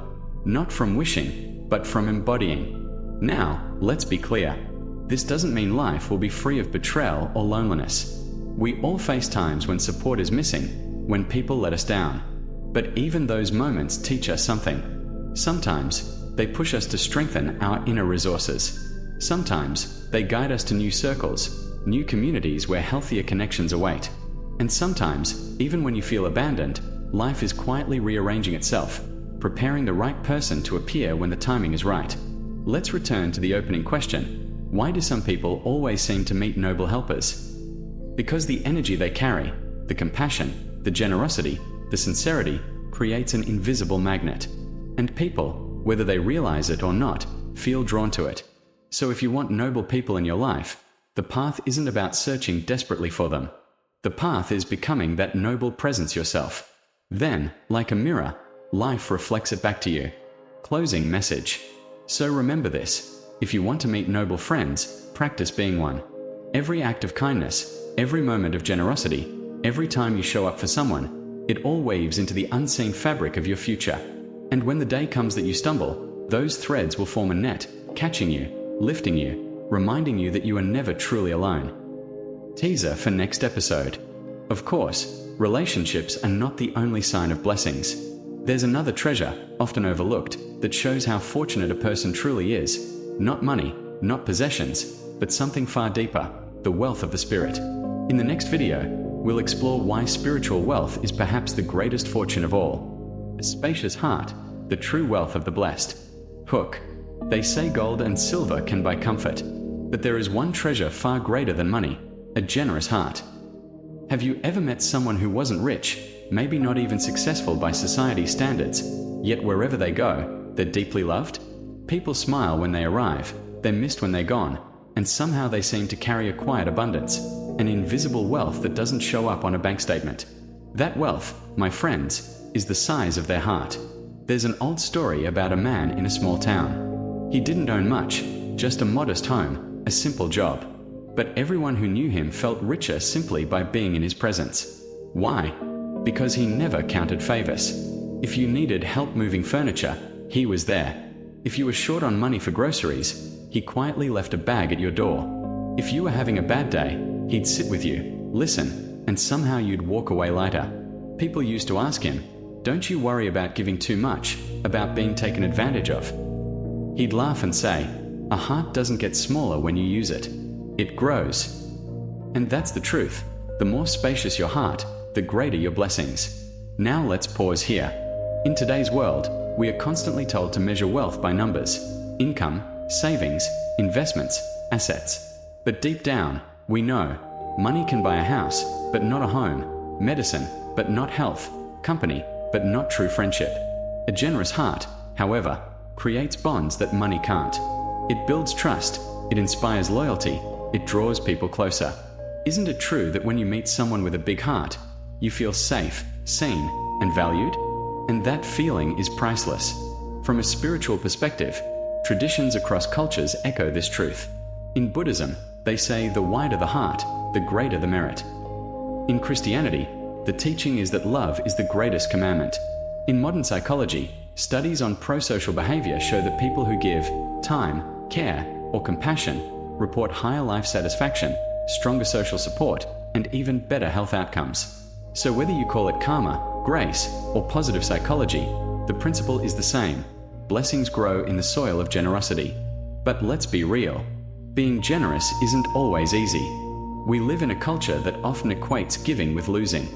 Not from wishing, but from embodying. Now, let's be clear. This doesn't mean life will be free of betrayal or loneliness. We all face times when support is missing, when people let us down. But even those moments teach us something. Sometimes, they push us to strengthen our inner resources. Sometimes, they guide us to new circles, new communities where healthier connections await. And sometimes, even when you feel abandoned, life is quietly rearranging itself, preparing the right person to appear when the timing is right. Let's return to the opening question. Why do some people always seem to meet noble helpers? Because the energy they carry, the compassion, the generosity, the sincerity, creates an invisible magnet. And people, whether they realize it or not, feel drawn to it. So if you want noble people in your life, the path isn't about searching desperately for them. The path is becoming that noble presence yourself. Then, like a mirror, life reflects it back to you. Closing message. So remember this. If you want to meet noble friends, practice being one. Every act of kindness, every moment of generosity, every time you show up for someone, it all weaves into the unseen fabric of your future. And when the day comes that you stumble, those threads will form a net, catching you, lifting you, reminding you that you are never truly alone. Teaser for next episode. Of course, relationships are not the only sign of blessings. There's another treasure, often overlooked, that shows how fortunate a person truly is. Not money, not possessions, but something far deeper, the wealth of the spirit. In the next video, we'll explore why spiritual wealth is perhaps the greatest fortune of all. A spacious heart, the true wealth of the blessed. Hook. They say gold and silver can buy comfort, but there is one treasure far greater than money, a generous heart. Have you ever met someone who wasn't rich, maybe not even successful by society's standards, yet wherever they go, they're deeply loved? People smile when they arrive, they're missed when they're gone, and somehow they seem to carry a quiet abundance. an invisible wealth that doesn't show up on a bank statement. That wealth, my friends, is the size of their heart. There's an old story about a man in a small town. He didn't own much, just a modest home, a simple job. But everyone who knew him felt richer simply by being in his presence. Why? Because he never counted favors. If you needed help moving furniture, he was there. If you were short on money for groceries, he quietly left a bag at your door. If you were having a bad day, he'd sit with you, listen, and somehow you'd walk away lighter. People used to ask him, "Don't you worry about giving too much, about being taken advantage of?" He'd laugh and say, "A heart doesn't get smaller when you use it. It grows." And that's the truth. The more spacious your heart, the greater your blessings. Now let's pause here. In today's world, we are constantly told to measure wealth by numbers, income, savings, investments, assets. But deep down, we know money can buy a house, but not a home, medicine, but not health, company, but not true friendship. A generous heart, however, creates bonds that money can't. It builds trust, it inspires loyalty, it draws people closer. Isn't it true that when you meet someone with a big heart, you feel safe, seen, and valued? And that feeling is priceless. From a spiritual perspective, traditions across cultures echo this truth. In Buddhism, they say the wider the heart, the greater the merit. In Christianity, the teaching is that love is the greatest commandment. In modern psychology, studies on prosocial behavior show that people who give time, care, or compassion report higher life satisfaction, stronger social support, and even better health outcomes. So whether you call it karma, grace, or positive psychology, the principle is the same. Blessings grow in the soil of generosity. But let's be real. Being generous isn't always easy. We live in a culture that often equates giving with losing.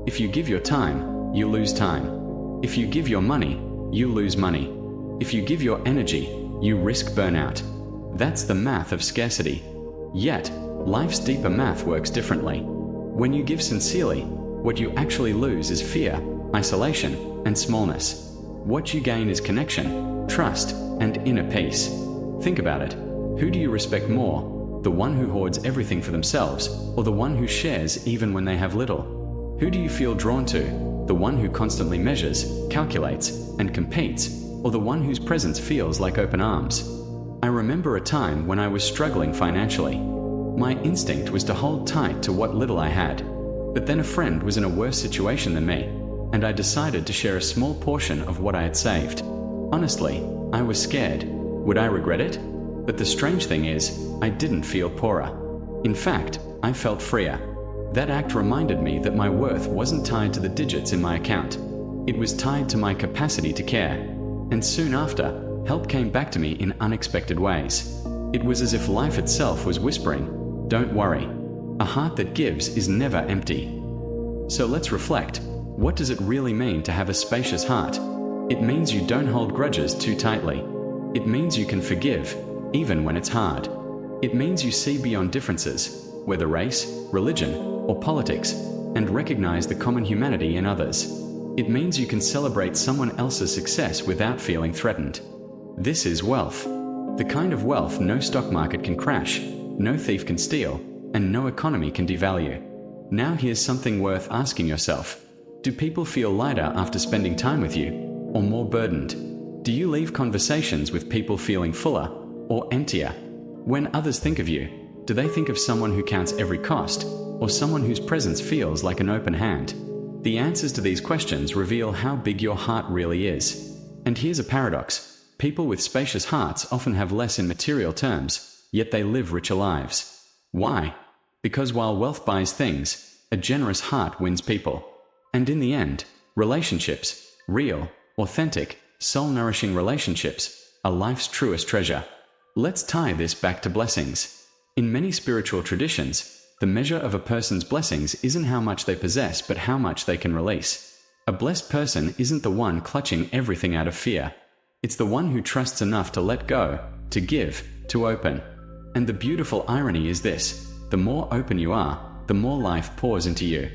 If you give your time, you lose time. If you give your money, you lose money. If you give your energy, you risk burnout. That's the math of scarcity. Yet, life's deeper math works differently. When you give sincerely, what you actually lose is fear, isolation, and smallness. What you gain is connection, trust, and inner peace. Think about it. Who do you respect more? The one who hoards everything for themselves, or the one who shares even when they have little? Who do you feel drawn to? The one who constantly measures, calculates, and competes, or the one whose presence feels like open arms? I remember a time when I was struggling financially. My instinct was to hold tight to what little I had. But then a friend was in a worse situation than me, and I decided to share a small portion of what I had saved. Honestly, I was scared. Would I regret it? But the strange thing is, I didn't feel poorer. In fact, I felt freer. That act reminded me that my worth wasn't tied to the digits in my account. It was tied to my capacity to care. And soon after, help came back to me in unexpected ways. It was as if life itself was whispering, "Don't worry. A heart that gives is never empty." So let's reflect. What does it really mean to have a spacious heart? It means you don't hold grudges too tightly. It means you can forgive, even when it's hard. It means you see beyond differences, whether race, religion, or politics, and recognize the common humanity in others. It means you can celebrate someone else's success without feeling threatened. This is wealth. The kind of wealth no stock market can crash, no thief can steal, and no economy can devalue. Now here's something worth asking yourself. Do people feel lighter after spending time with you, or more burdened? Do you leave conversations with people feeling fuller, or emptier? When others think of you, do they think of someone who counts every cost, or someone whose presence feels like an open hand? The answers to these questions reveal how big your heart really is. And here's a paradox. People with spacious hearts often have less in material terms, yet they live richer lives. Why? Because while wealth buys things, a generous heart wins people. And in the end, relationships, real, authentic, soul-nourishing relationships, are life's truest treasure. Let's tie this back to blessings. In many spiritual traditions, the measure of a person's blessings isn't how much they possess but how much they can release. A blessed person isn't the one clutching everything out of fear. It's the one who trusts enough to let go, to give, to open. And the beautiful irony is this: the more open you are, the more life pours into you.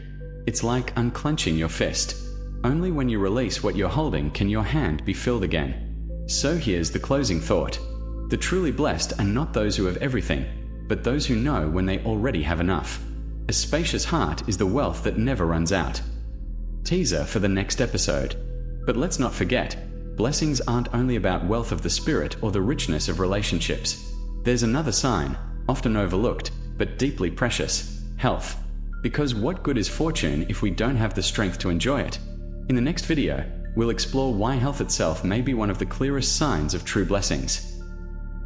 It's like unclenching your fist. Only when you release what you're holding can your hand be filled again. So here's the closing thought. The truly blessed are not those who have everything, but those who know when they already have enough. A spacious heart is the wealth that never runs out. Teaser for the next episode. But let's not forget, blessings aren't only about wealth of the spirit or the richness of relationships. There's another sign, often overlooked, but deeply precious: health. Because what good is fortune if we don't have the strength to enjoy it? In the next video, we'll explore why health itself may be one of the clearest signs of true blessings.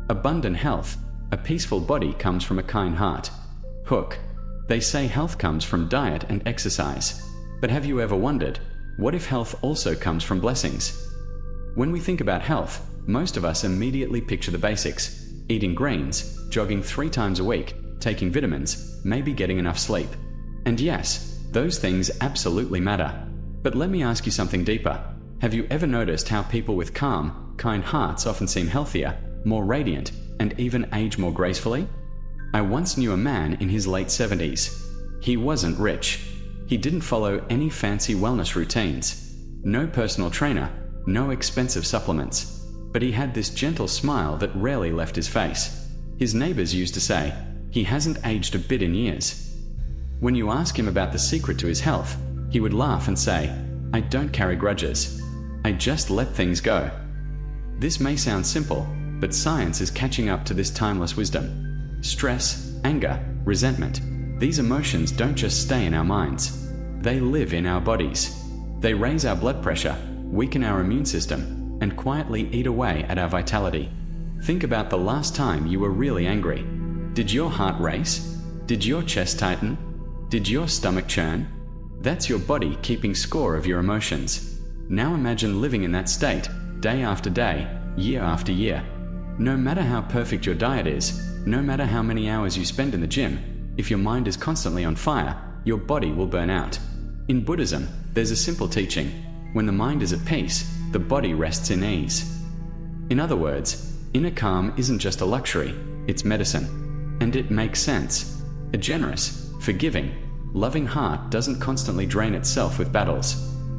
Abundant health. A peaceful body comes from a kind heart. Hook. They say health comes from diet and exercise. But have you ever wondered, what if health also comes from blessings? When we think about health, most of us immediately picture the basics: eating greens, jogging 3 times a week, taking vitamins, maybe getting enough sleep. And yes, those things absolutely matter. But let me ask you something deeper. Have you ever noticed how people with calm, kind hearts often seem healthier, more radiant, and even age more gracefully? I once knew a man in his late 70s. He wasn't rich. He didn't follow any fancy wellness routines. No personal trainer, no expensive supplements. But he had this gentle smile that rarely left his face. His neighbors used to say, "He hasn't aged a bit in years." When you ask him about the secret to his health, he would laugh and say, "I don't carry grudges. I just let things go." This may sound simple, but science is catching up to this timeless wisdom. Stress, anger, resentment, these emotions don't just stay in our minds. They live in our bodies. They raise our blood pressure, weaken our immune system, and quietly eat away at our vitality. Think about the last time you were really angry. Did your heart race? Did your chest tighten? Did your stomach churn? That's your body keeping score of your emotions. Now imagine living in that state, day after day, year after year. No matter how perfect your diet is, no matter how many hours you spend in the gym, if your mind is constantly on fire, your body will burn out. In Buddhism, there's a simple teaching: when the mind is at peace, the body rests in ease. In other words, inner calm isn't just a luxury, it's medicine. And it makes sense. A generous, forgiving, loving heart doesn't constantly drain itself with battles.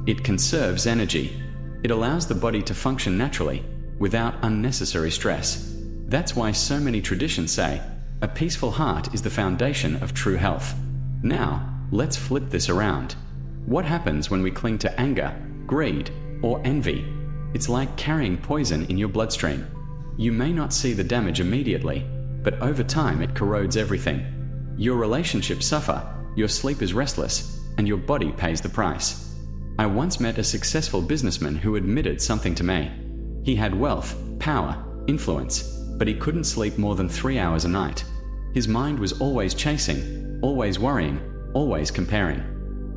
It conserves energy. It allows the body to function naturally, without unnecessary stress. That's why so many traditions say, a peaceful heart is the foundation of true health. Now, let's flip this around. What happens when we cling to anger, greed, or envy? It's like carrying poison in your bloodstream. You may not see the damage immediately, but over time it corrodes everything. Your relationships suffer, your sleep is restless, and your body pays the price. I once met a successful businessman who admitted something to me. He had wealth, power, influence, but he couldn't sleep more than 3 hours a night. His mind was always chasing, always worrying, always comparing.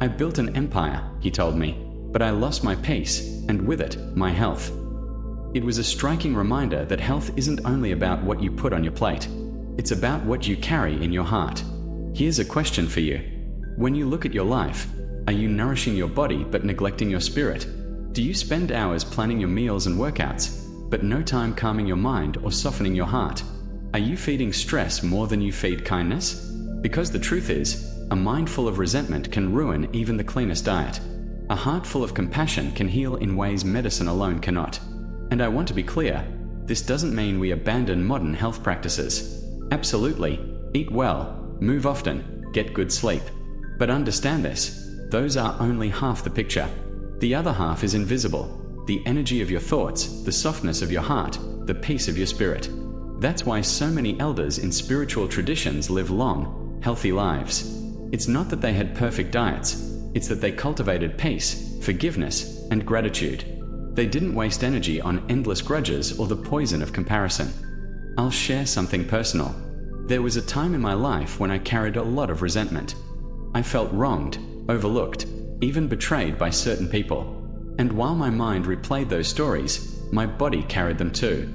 "I built an empire," he told me, "but I lost my peace, and with it, my health." It was a striking reminder that health isn't only about what you put on your plate. It's about what you carry in your heart. Here's a question for you. When you look at your life, are you nourishing your body but neglecting your spirit? Do you spend hours planning your meals and workouts, but no time calming your mind or softening your heart? Are you feeding stress more than you feed kindness? Because the truth is, a mind full of resentment can ruin even the cleanest diet. A heart full of compassion can heal in ways medicine alone cannot. And I want to be clear, this doesn't mean we abandon modern health practices. Absolutely, eat well, move often, get good sleep. But understand this, those are only half the picture. The other half is invisible. The energy of your thoughts, the softness of your heart, the peace of your spirit. That's why so many elders in spiritual traditions live long, healthy lives. It's not that they had perfect diets, it's that they cultivated peace, forgiveness, and gratitude. They didn't waste energy on endless grudges or the poison of comparison. I'll share something personal. There was a time in my life when I carried a lot of resentment. I felt wronged, overlooked, even betrayed by certain people. And while my mind replayed those stories, my body carried them too.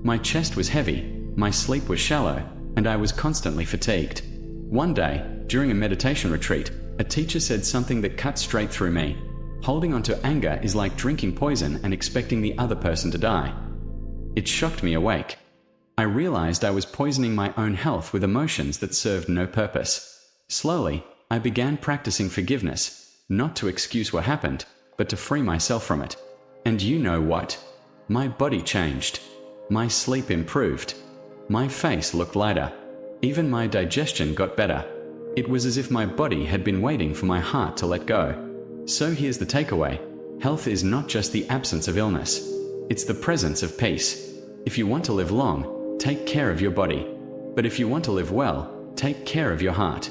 My chest was heavy, my sleep was shallow, and I was constantly fatigued. One day, during a meditation retreat, a teacher said something that cut straight through me. Holding onto anger is like drinking poison and expecting the other person to die. It shocked me awake. I realized I was poisoning my own health with emotions that served no purpose. Slowly, I began practicing forgiveness, not to excuse what happened, but to free myself from it. And you know what? My body changed. My sleep improved. My face looked lighter. Even my digestion got better. It was as if my body had been waiting for my heart to let go. So here's the takeaway. Health is not just the absence of illness. It's the presence of peace. If you want to live long, take care of your body. But if you want to live well, take care of your heart.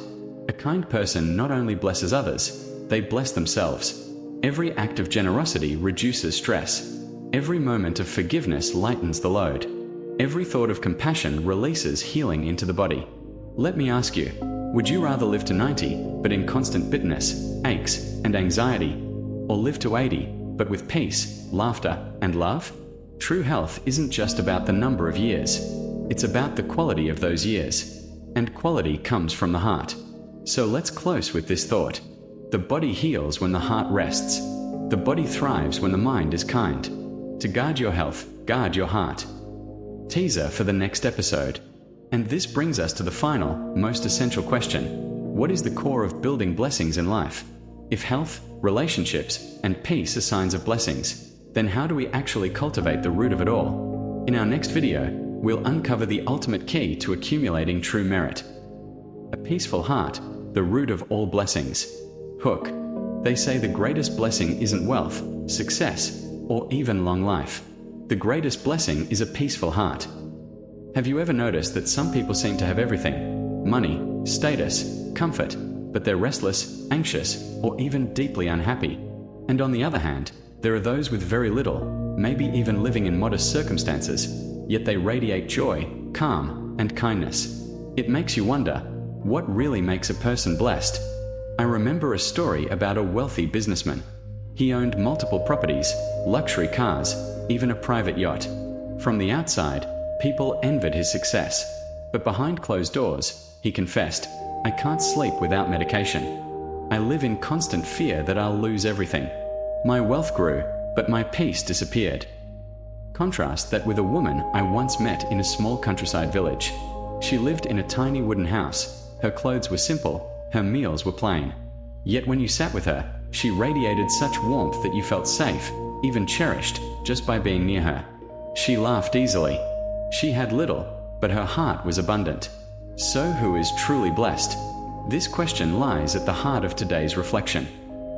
A kind person not only blesses others, they bless themselves. Every act of generosity reduces stress. Every moment of forgiveness lightens the load. Every thought of compassion releases healing into the body. Let me ask you, would you rather live to 90, but in constant bitterness, aches, and anxiety, or live to 80, but with peace, laughter, and love? True health isn't just about the number of years. It's about the quality of those years. And quality comes from the heart. So let's close with this thought. The body heals when the heart rests. The body thrives when the mind is kind. To guard your health, guard your heart. Teaser for the next episode. And this brings us to the final, most essential question. What is the core of building blessings in life? If health, relationships, and peace are signs of blessings, then how do we actually cultivate the root of it all? In our next video, we'll uncover the ultimate key to accumulating true merit. A peaceful heart, the root of all blessings. Hook. They say the greatest blessing isn't wealth, success, or even long life. The greatest blessing is a peaceful heart. Have you ever noticed that some people seem to have everything? Money, status, comfort, but they're restless, anxious, or even deeply unhappy. And on the other hand, there are those with very little, maybe even living in modest circumstances, yet they radiate joy, calm, and kindness. It makes you wonder, what really makes a person blessed? I remember a story about a wealthy businessman. He owned multiple properties, luxury cars, even a private yacht. From the outside, people envied his success. But behind closed doors, he confessed, "I can't sleep without medication. I live in constant fear that I'll lose everything. My wealth grew, but my peace disappeared." Contrast that with a woman I once met in a small countryside village. She lived in a tiny wooden house. Her clothes were simple, her meals were plain. Yet when you sat with her, she radiated such warmth that you felt safe, even cherished, just by being near her. She laughed easily. She had little, but her heart was abundant. So who is truly blessed? This question lies at the heart of today's reflection.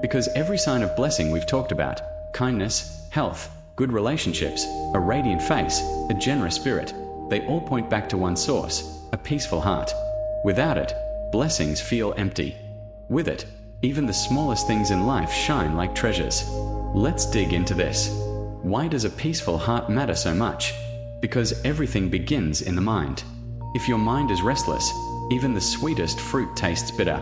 Because every sign of blessing we've talked about, kindness, health, good relationships, a radiant face, a generous spirit, they all point back to one source, a peaceful heart. Without it, blessings feel empty. With it, even the smallest things in life shine like treasures. Let's dig into this. Why does a peaceful heart matter so much? Because everything begins in the mind. If your mind is restless, even the sweetest fruit tastes bitter.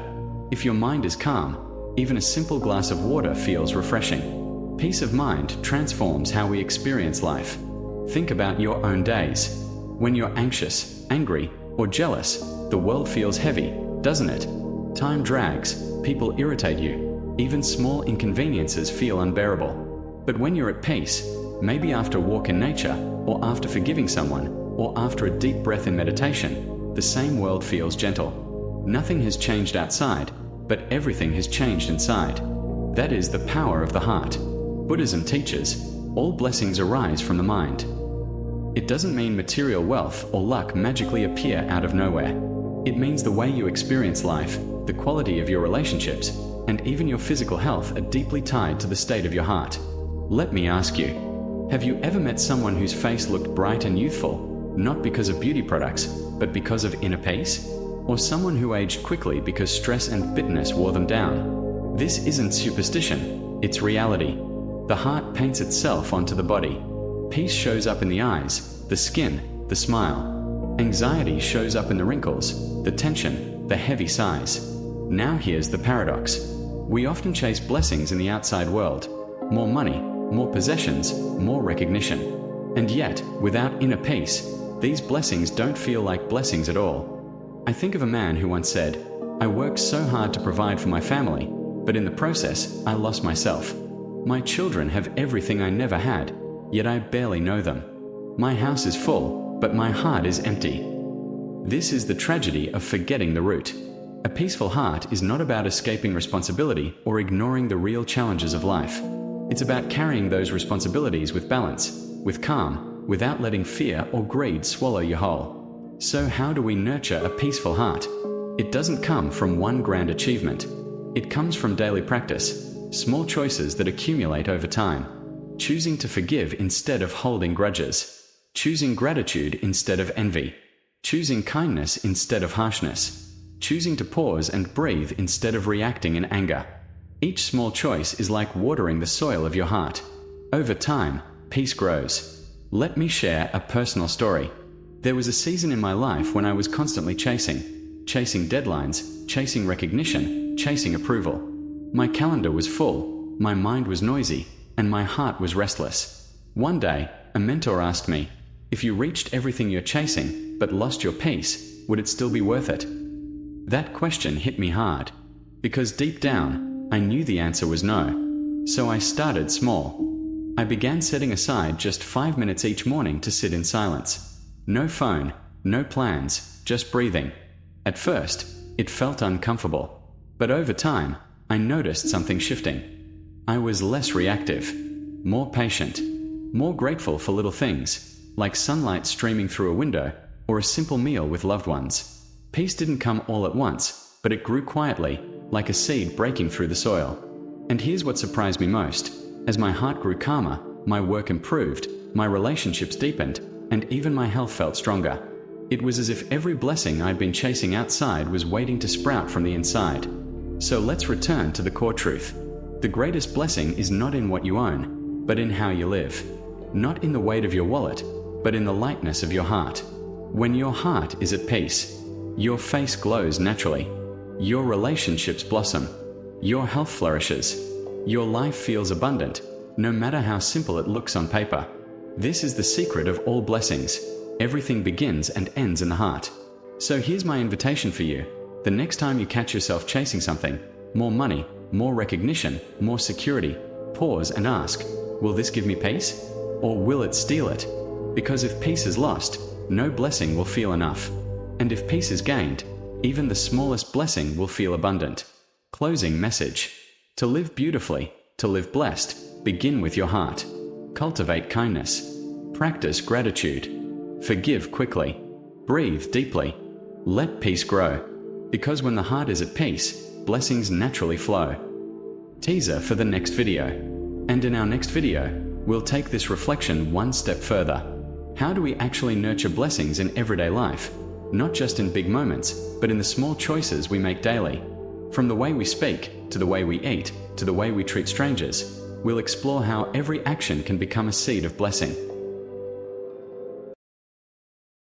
If your mind is calm, even a simple glass of water feels refreshing. Peace of mind transforms how we experience life. Think about your own days. When you're anxious, angry, or jealous, the world feels heavy, doesn't it? Time drags, people irritate you, even small inconveniences feel unbearable. But when you're at peace, maybe after a walk in nature, or after forgiving someone, or after a deep breath in meditation, the same world feels gentle. Nothing has changed outside, but everything has changed inside. That is the power of the heart. Buddhism teaches, all blessings arise from the mind. It doesn't mean material wealth or luck magically appear out of nowhere. It means the way you experience life, the quality of your relationships, and even your physical health are deeply tied to the state of your heart. Let me ask you, have you ever met someone whose face looked bright and youthful, not because of beauty products, but because of inner peace? Or someone who aged quickly because stress and bitterness wore them down? This isn't superstition, it's reality. The heart paints itself onto the body. Peace shows up in the eyes, the skin, the smile. Anxiety shows up in the wrinkles, the tension, the heavy sighs. Now here's the paradox. We often chase blessings in the outside world. More money, more possessions, more recognition. And yet, without inner peace, these blessings don't feel like blessings at all. I think of a man who once said, "I worked so hard to provide for my family, but in the process, I lost myself. My children have everything I never had, yet I barely know them. My house is full, but my heart is empty." This is the tragedy of forgetting the root. A peaceful heart is not about escaping responsibility or ignoring the real challenges of life. It's about carrying those responsibilities with balance, with calm, without letting fear or greed swallow you whole. So how do we nurture a peaceful heart? It doesn't come from one grand achievement. It comes from daily practice, small choices that accumulate over time. Choosing to forgive instead of holding grudges. Choosing gratitude instead of envy. Choosing kindness instead of harshness. Choosing to pause and breathe instead of reacting in anger. Each small choice is like watering the soil of your heart. Over time, peace grows. Let me share a personal story. There was a season in my life when I was constantly chasing deadlines, chasing recognition, chasing approval. My calendar was full, my mind was noisy, and my heart was restless. One day, a mentor asked me, if you reached everything you're chasing, but lost your peace, would it still be worth it? That question hit me hard, because deep down, I knew the answer was no. So I started small. I began setting aside just 5 minutes each morning to sit in silence. No phone, no plans, just breathing. At first, it felt uncomfortable, but over time, I noticed something shifting. I was less reactive, more patient, more grateful for little things, like sunlight streaming through a window or a simple meal with loved ones. Peace didn't come all at once, but it grew quietly, like a seed breaking through the soil. And here's what surprised me most. As my heart grew calmer, my work improved, my relationships deepened, and even my health felt stronger. It was as if every blessing I'd been chasing outside was waiting to sprout from the inside. So let's return to the core truth. The greatest blessing is not in what you own, but in how you live. Not in the weight of your wallet, but in the lightness of your heart. When your heart is at peace, your face glows naturally. Your relationships blossom. Your health flourishes. Your life feels abundant, no matter how simple it looks on paper. This is the secret of all blessings. Everything begins and ends in the heart. So here's my invitation for you. The next time you catch yourself chasing something, more money, more recognition, more security, pause and ask, will this give me peace? Or will it steal it? Because if peace is lost, no blessing will feel enough. And if peace is gained, even the smallest blessing will feel abundant. Closing message. To live beautifully, to live blessed, begin with your heart. Cultivate kindness. Practice gratitude. Forgive quickly. Breathe deeply. Let peace grow. Because when the heart is at peace, blessings naturally flow. Teaser for the next video. And in our next video, we'll take this reflection one step further. How do we actually nurture blessings in everyday life? Not just in big moments, but in the small choices we make daily. From the way we speak, to the way we eat, to the way we treat strangers, we'll explore how every action can become a seed of blessing.